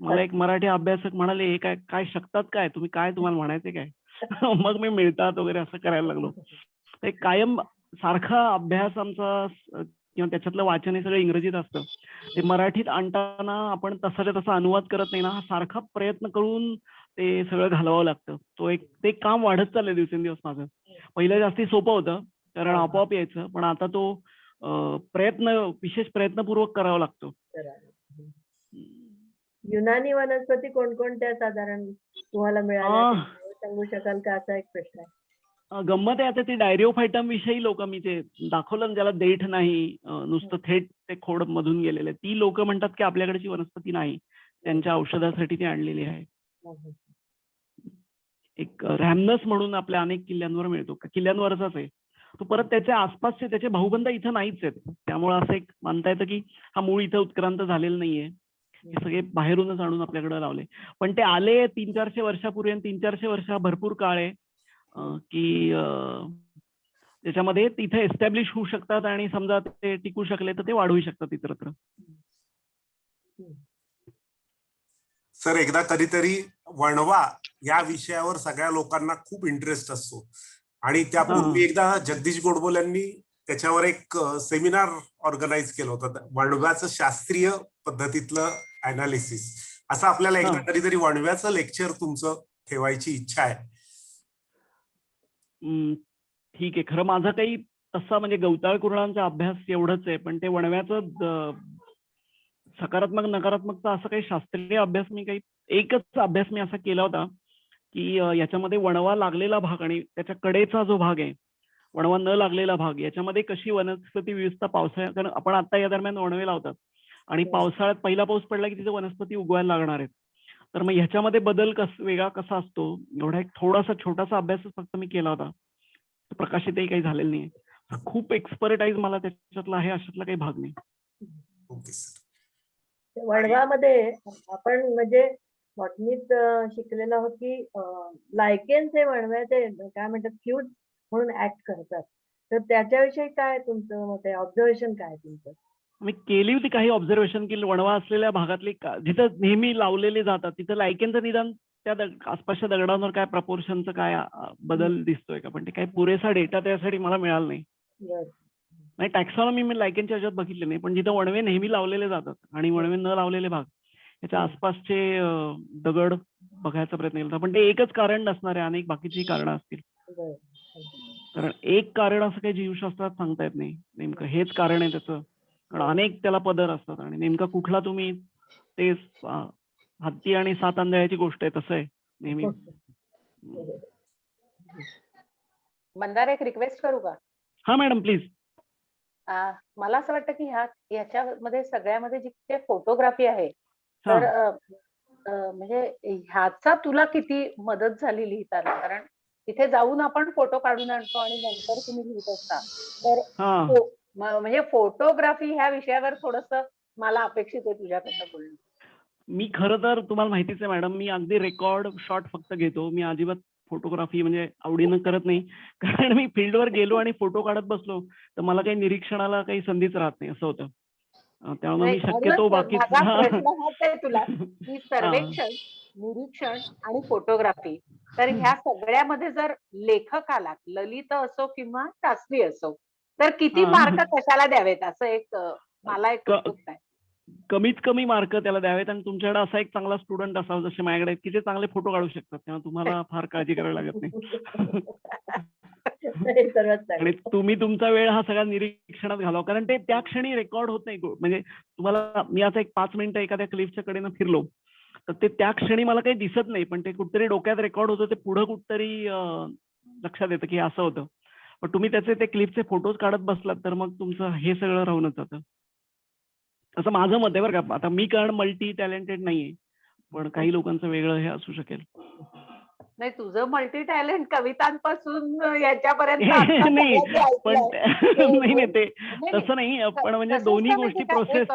मला एक मराठी अभ्यासक म्हणाले, हे काय काय शकतात काय तुम्ही, काय तुम्हाला म्हणायचे काय? मग मी मिळतात वगैरे असं करायला लागलो. एक कायम सारखा अभ्यास आमचा किंवा त्याच्यातलं वाचन हे सगळं इंग्रजीत असतं. ते मराठीत आणताना आपण तसाच्या तसा अनुवाद करत नाही ना, हा सारखा प्रयत्न करून ते सगळं घालवावं लागतं. ते काम वाढत चाललंय दिवसेंदिवस माझं. पहिलं जास्ती सोपं होतं कारण आपोआप यायचं, पण आता तो विशेष प्रयत्नपूर्वक करावा लागतो. युनानी वनस्पती कोणकोणत्या साधारण तुम्हाला मिळाल्या सांगू शकाल का, असा एक प्रश्न आहे. गंमत आहे, आता ती डायरिओफायटम विषयी लोक मी ते दाखवलं ना, ज्याला देठ नाही, नुसतं थेट ते खोड मधून गेलेले, ती लोक म्हणतात की आपल्याकडची वनस्पती नाही, त्यांच्या औषधासाठी ती आणलेली आहे. एक रॅमनस म्हणून आपल्या अनेक किल्ल्यांवर मिळतो, किल्ल्यांवरचाच आहे तो. परत त्याच्या आसपासचे त्याचे भाऊबंद इथं नाहीच आहेत, त्यामुळे असं एक मानता येतं की हा मूळ इथं उत्क्रांत झालेला नाहीये. हे सगळे बाहेरूनच आणून आपल्याकडे लावले, पण ते आले 300-400 वर्षापूर्वी. 300-400 वर्ष हा भरपूर काळ आहे की त्याच्यामध्ये तिथे एस्टॅब्लिश होऊ शकतात आणि समजा ते टिकू शकले तर ते वाढवू शकतात इतरत्र. सर, एकदा कधीतरी वणवा या विषयावर सगळ्या लोकांना खूप इंटरेस्ट असतो आणि त्यापूर्वी एकदा जगदीश गोडबोल यांनी त्याच्यावर एक सेमिनार ऑर्गनाईज केलं होतं, वणव्याचं शास्त्रीय पद्धतीतलं अनालिसिस. असं आपल्याला एकदा कधीतरी वणव्याचं लेक्चर तुमचं ठेवायची इच्छा आहे. ठीक आहे. खरं माझा काही तसा म्हणजे गवताळ कुर्णांचा अभ्यास एवढंच आहे, पण ते वणव्याचं सकारात्मक नकारात्मकचा असं काही शास्त्रीय अभ्यास मी एकच अभ्यास मी असा केला होता की याच्यामध्ये वणवा लागलेला भाग आणि त्याच्या कडेचा जो भाग आहे, वणवा न लागलेला भाग, याच्यामध्ये कशी वनस्पती विविधता पावसाळ्यात, कारण आपण आता या दरम्यान वणवे लावतात आणि पावसाळ्यात पहिला पाऊस पडला की तिथे वनस्पती उगवायला लागणार आहेत, तर मग ह्याच्यामध्ये बदल वेगळा कसा असतो, एवढा एक थोडासा छोटासा अभ्यासच फक्त मी केला होता. प्रकाशितही काही झालेलं नाही. खूप एक्सपर्टाईज मला त्याच्यातला आहे अशातला काही भाग नाही. वणवामध्ये आपण म्हणजे बॉटनीत शिकलेलो आहोत की लायकेन्स हे वणव्याचे काय म्हणतात फ्यूज म्हणून ऍक्ट करतात, तर त्याच्याविषयी काय तुमचं मत आहे, ऑब्झर्वेशन काय तुमचं? मी केली होती काही ऑब्झर्वेशन की वणवा असलेल्या भागातली जिथं नेहमी लावलेले जातात तिथं लायकेनचं निदान त्या आसपासच्या दगडांवर काय प्रपोर्शनचं काय बदल दिसतोय का, पण ते काही पुरेसा डेटा त्यासाठी मला मिळाला नाही. नाही टॅक्सॉनॉमी मी लायकेनच्या ह्याच्यात बघितले नाही, पण जिथं वणवे नेहमी लावलेले जातात आणि वणवे न लावलेले भाग याच्या आसपासचे दगड बघायचा प्रयत्न केला, पण ते एकच कारण नसणार आहे, अनेक बाकीची कारणं असतील. बरं. कारण एक कारण असं काही जीवशास्त्रात सांगता येत नाही नेमकं हेच कारण आहे त्याचं, कारण अनेक त्याला पदर असतात आणि नेमका कुठला तुम्ही ते हत्ती आणि 7 अंधळ्याची गोष्ट आहे तसं आहे नेहमी. मंदार एक रिक्वेस्ट करू का? हा मॅडम प्लीज. मला असं वाटतं की ह्याच्यामध्ये सगळ्यामध्ये जी काही फोटोग्राफी आहे हा. तर म्हणजे ह्याचा तुला किती मदत झाली लिहिताना? कारण तिथे जाऊन आपण फोटो काढून आणतो आणि नंतर तुम्ही लिहित असता, तर हा म्हणजे फोटोग्राफी ह्या विषयावर थोडस मला अपेक्षित आहे तुझ्याकडनं बोलणं. मी खरं तर तुम्हाला माहितीच आहे मॅडम, मी अगदी रेकॉर्ड शॉट फक्त घेतो. मी अजिबात फोटोग्राफी म्हणजे आवडीनं करत नाही, कारण मी फील्डवर गेलो आणि फोटो काढत बसलो तर मला काही निरीक्षणाला काही संधीच राहत नाही, असं होतं. त्यामुळे मी नाही, शक्यतो म्हणूनच बाकी माझा प्रश्न हाच आहे तुला की सर्वेक्षण, निरीक्षण आणि फोटोग्राफी, तर ह्या सगळ्यामध्ये जर लेखक आला, ललित असो किंवा शास्त्रीय असो, तर किती मार्क कशाला द्यावेत असं एक मला एक उत्सुकता आहे. कमीत कमी मार्क त्याला द्यावेत आणि तुमच्याकडे असा एक चांगला स्टुडंट असावा जसे माझ्याकडे की ते चांगले फोटो काढू शकतात, तेव्हा तुम्हाला फार काळजी करावी लागत नाही. हे सर्वात आणि चांगलं. तुम्ही तुमचा वेळ हा सगळा निरीक्षणात घालावा, कारण ते त्या क्षणी रेकॉर्ड होत नाही. म्हणजे तुम्हाला मी आता एक 5 मिनिटं एखाद्या क्लिपच्या कडेनं फिरलो तर ते त्या क्षणी मला काही दिसत नाही, पण ते कुठेतरी डोक्यात रेकॉर्ड होतं, ते पुढं कुठतरी लक्षात येतं की असं होतं. पण तुम्ही त्याचे ते क्लिपचे फोटोज काढत बसलात तर मग तुमचं हे सगळं राहूनच जातं, असं माझं मत आहे बरं का. आता मी कारण मल्टी टॅलेंटेड नाहीये, पण काही लोकांचं वेगळं हे असू शकेल. नाही, तुझं मल्टी टॅलेंट कवितांपासून याच्यापर्यंत नाही पण नाही ते तसं नाही, पण म्हणजे दोन्ही गोष्टी प्रोसेस.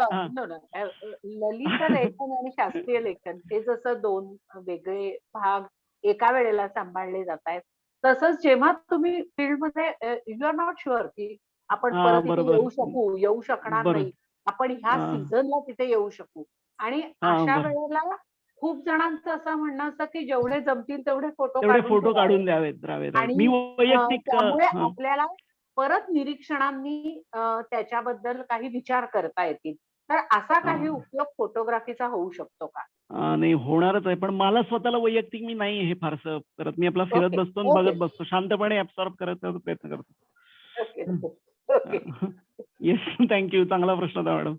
ललित लेखन आणि शास्त्रीय लेखन हे जसं 2 वेगळे भाग एका वेळेला सांभाळले जात आहेत, तसंच जेव्हा तुम्ही फील्डमध्ये यू आर नॉट शुअर की आपण परत इथे बरोबर. येऊ शकणार बरं. नाही, आपण ह्या सीझनला तिथे येऊ शकू, आणि अशा वेळेला खूप जणांचं असं म्हणणं असतं की जेवढे जमतील तेवढे फोटो काढून द्यावेत. आणि मी वैयक्तिक त्यामुळे आपल्याला परत निरीक्षणांनी त्याच्याबद्दल काही विचार करता येतील. तर असा काही उपयोग फोटोग्राफीचा होऊ शकतो का? नाही होणारच आहे, पण मला स्वतःला वैयक्तिक मी नाही हे फारसं करत. मी आपला फिरत बसतो आणि बघत बसतो, शांतपणे ऍब्सॉर्ब करायचा प्रयत्न करतो. Yes, thank you. चांगला प्रश्न होता मॅडम.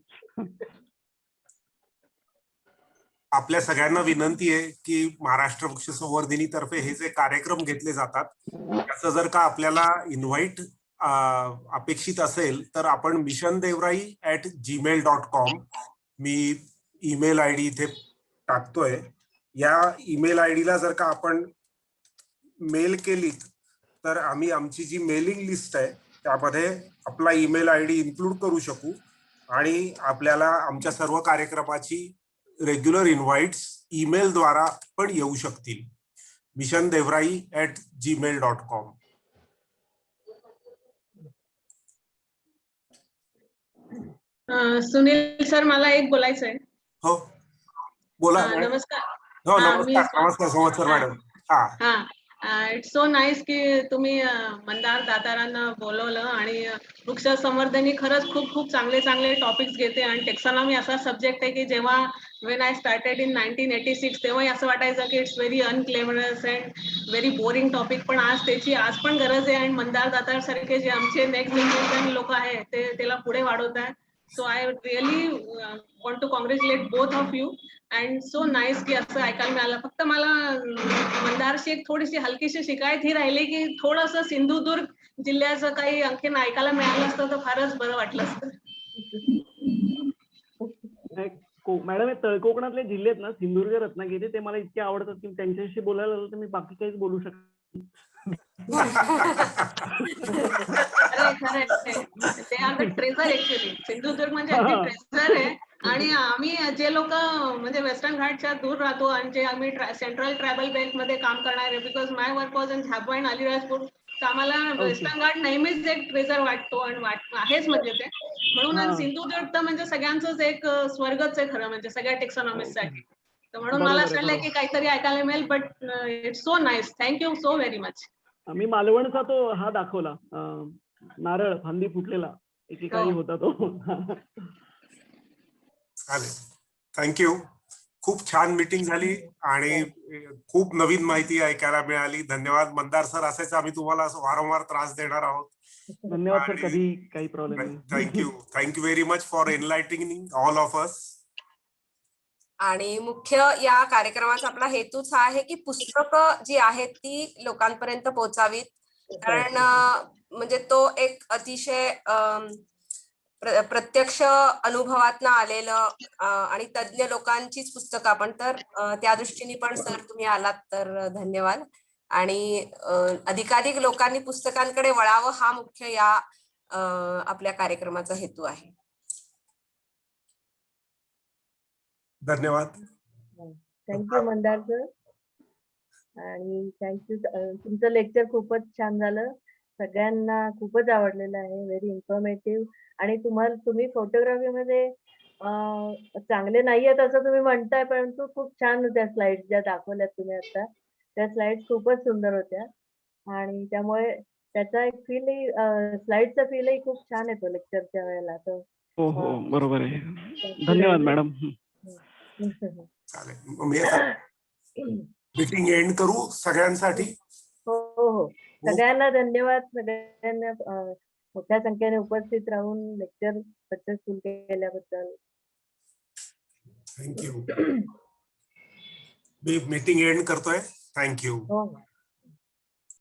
आपल्या सगळ्यांना विनंती आहे की महाराष्ट्र वृक्ष संवर्धिनी तर्फे हे जे कार्यक्रम घेतले जातात त्याचं जर का आपल्याला इन्व्हाइट अपेक्षित असेल तर आपण missiondevrai@gmail.com मी ईमेल आयडी इथे टाकतोय. या ईमेल आयडीला जर का आपण मेल केलीत तर आम्ही आमची जी मेलिंग लिस्ट आहे त्यामध्ये आपला ईमेल आयडी इन्क्लूड करू शकू आणि आपल्याला आमच्या सर्व कार्यक्रमाची रेग्युलर इन्व्हाइट्स ईमेल द्वारा पण येऊ शकतील. missiondevrai@gmail.com. सुनील सर, मला एक बोलायचंय. हो बोला. नमस्कार. हो नमस्कार संवत्सर मॅडम. इट्स सो नाईस की तुम्ही मंदार दातारांना बोलवलं आणि वृक्ष संवर्धनी खरंच खूप खूप चांगले चांगले टॉपिक्स घेते, आणि टेक्सॉनॉमी असा सब्जेक्ट आहे की जेव्हा वेन आय स्टार्टेड इन 1986 तेव्हाही असं वाटायचं की it's very unglamorous and very boring topic, पण आज पण गरज आहे, आणि मंदार दातार सारखे जे आमचे नेक्स्ट जनरेशन लोक आहेत ते त्याला पुढे वाढवत आहेत. So I really want to congratulate both of you, and so nice की असं ऐकायला मिळालं. फक्त मला मंदारशी एक थोडीशी हलकीशी शिकायत ही राहिली की थोडंसं सिंधुदुर्ग जिल्ह्याचं काही आणखीन ऐकायला मिळालं असतं तर फारच बरं वाटलं असतं. मॅडम, हे तळकोकणातले जिल्हे आहेत ना, सिंधुदुर्ग, रत्नागिरी, ते मला इतके आवडतात की त्यांच्याशी बोलायला लागलो तर मी बाकी काहीच बोलू शकतो. ते आमचं ट्रेझर ऍक्च्युली सिंधुदुर्ग म्हणजे अगदी ट्रेझर आहे, आणि आम्ही जे लोक म्हणजे वेस्टर्न घाटच्या दूर राहतो आणि जे आम्ही सेंट्रल ट्रायबल बेल्ट मध्ये काम करणारे, because my work was in Jhabua and Alirajpur, तर आम्हाला वेस्टर्न घाट नेहमीच एक ट्रेझर वाटतो आणि आहेच म्हणजे ते म्हणून. सिंधुदुर्ग तर म्हणजे सगळ्यांचंच एक स्वर्गच आहे खरं म्हणजे सगळ्या टेक्सॉनॉमिस्टसाठी. तर म्हणून मला असं वाटलं की काहीतरी ऐकायला मिळेल, but it's so nice. Thank you so very much. मी मालवणचा तो हा दाखवला, नारळ फांदी फुटलेला, एकेकाळी हो. होता तो. चालेल, थँक्यू. खूप छान मीटिंग झाली आणि खूप नवीन माहिती ऐकायला मिळाली. धन्यवाद मंदार सर. असेच आम्ही तुम्हाला असं वारंवार त्रास देणार आहोत. धन्यवाद सर, आणि कधी काही प्रॉब्लेम नाही. Thank you very much for enlightening all of us. आणि मुख्य या कार्यक्रमाचा आपला हेतूच हा आहे की पुस्तकं जी आहेत ती लोकांपर्यंत पोहोचावीत. कारण म्हणजे तो एक अतिशय प्रत्यक्ष अनुभवातनं आलेलं आणि तज्ञ लोकांचीच पुस्तकं आपण तर त्या दृष्टीने पण सर तुम्ही आलात तर धन्यवाद. आणि अधिकाधिक लोकांनी पुस्तकांकडे वळावं हा मुख्य या आपल्या कार्यक्रमाचा हेतू आहे. धन्यवाद. Thank you Mandar sir. आणि थँक्यू, तुमचं लेक्चर खूपच छान झालं. सगळ्यांना खूपच आवडलेलं आहे. Very informative. आणि तुम्ही फोटोग्राफीमध्ये चांगले नाहीयेत असं तुम्ही म्हणताय, परंतु खूप छान होत्या स्लाइड्स ज्या दाखवल्यात तुम्ही आता. त्या स्लाइड्स खूपच सुंदर होत्या आणि त्यामुळे त्याचा एक फीलही स्लाइडचा फीलही खूप छान येतो लेक्चरच्या वेळेला. तर हो हो, बरोबर आहे. धन्यवाद मॅडम. चालेल, मी आता मीटिंग एंड करू सगळ्यांसाठी. हो हो, सगळ्यांना धन्यवाद. सगळ्यांना मोठ्या संख्येने उपस्थित राहून लेक्चर सक्सेसफुल केल्याबद्दल थँक्यू. मी मीटिंग एंड करतोय. थँक्यू. हो.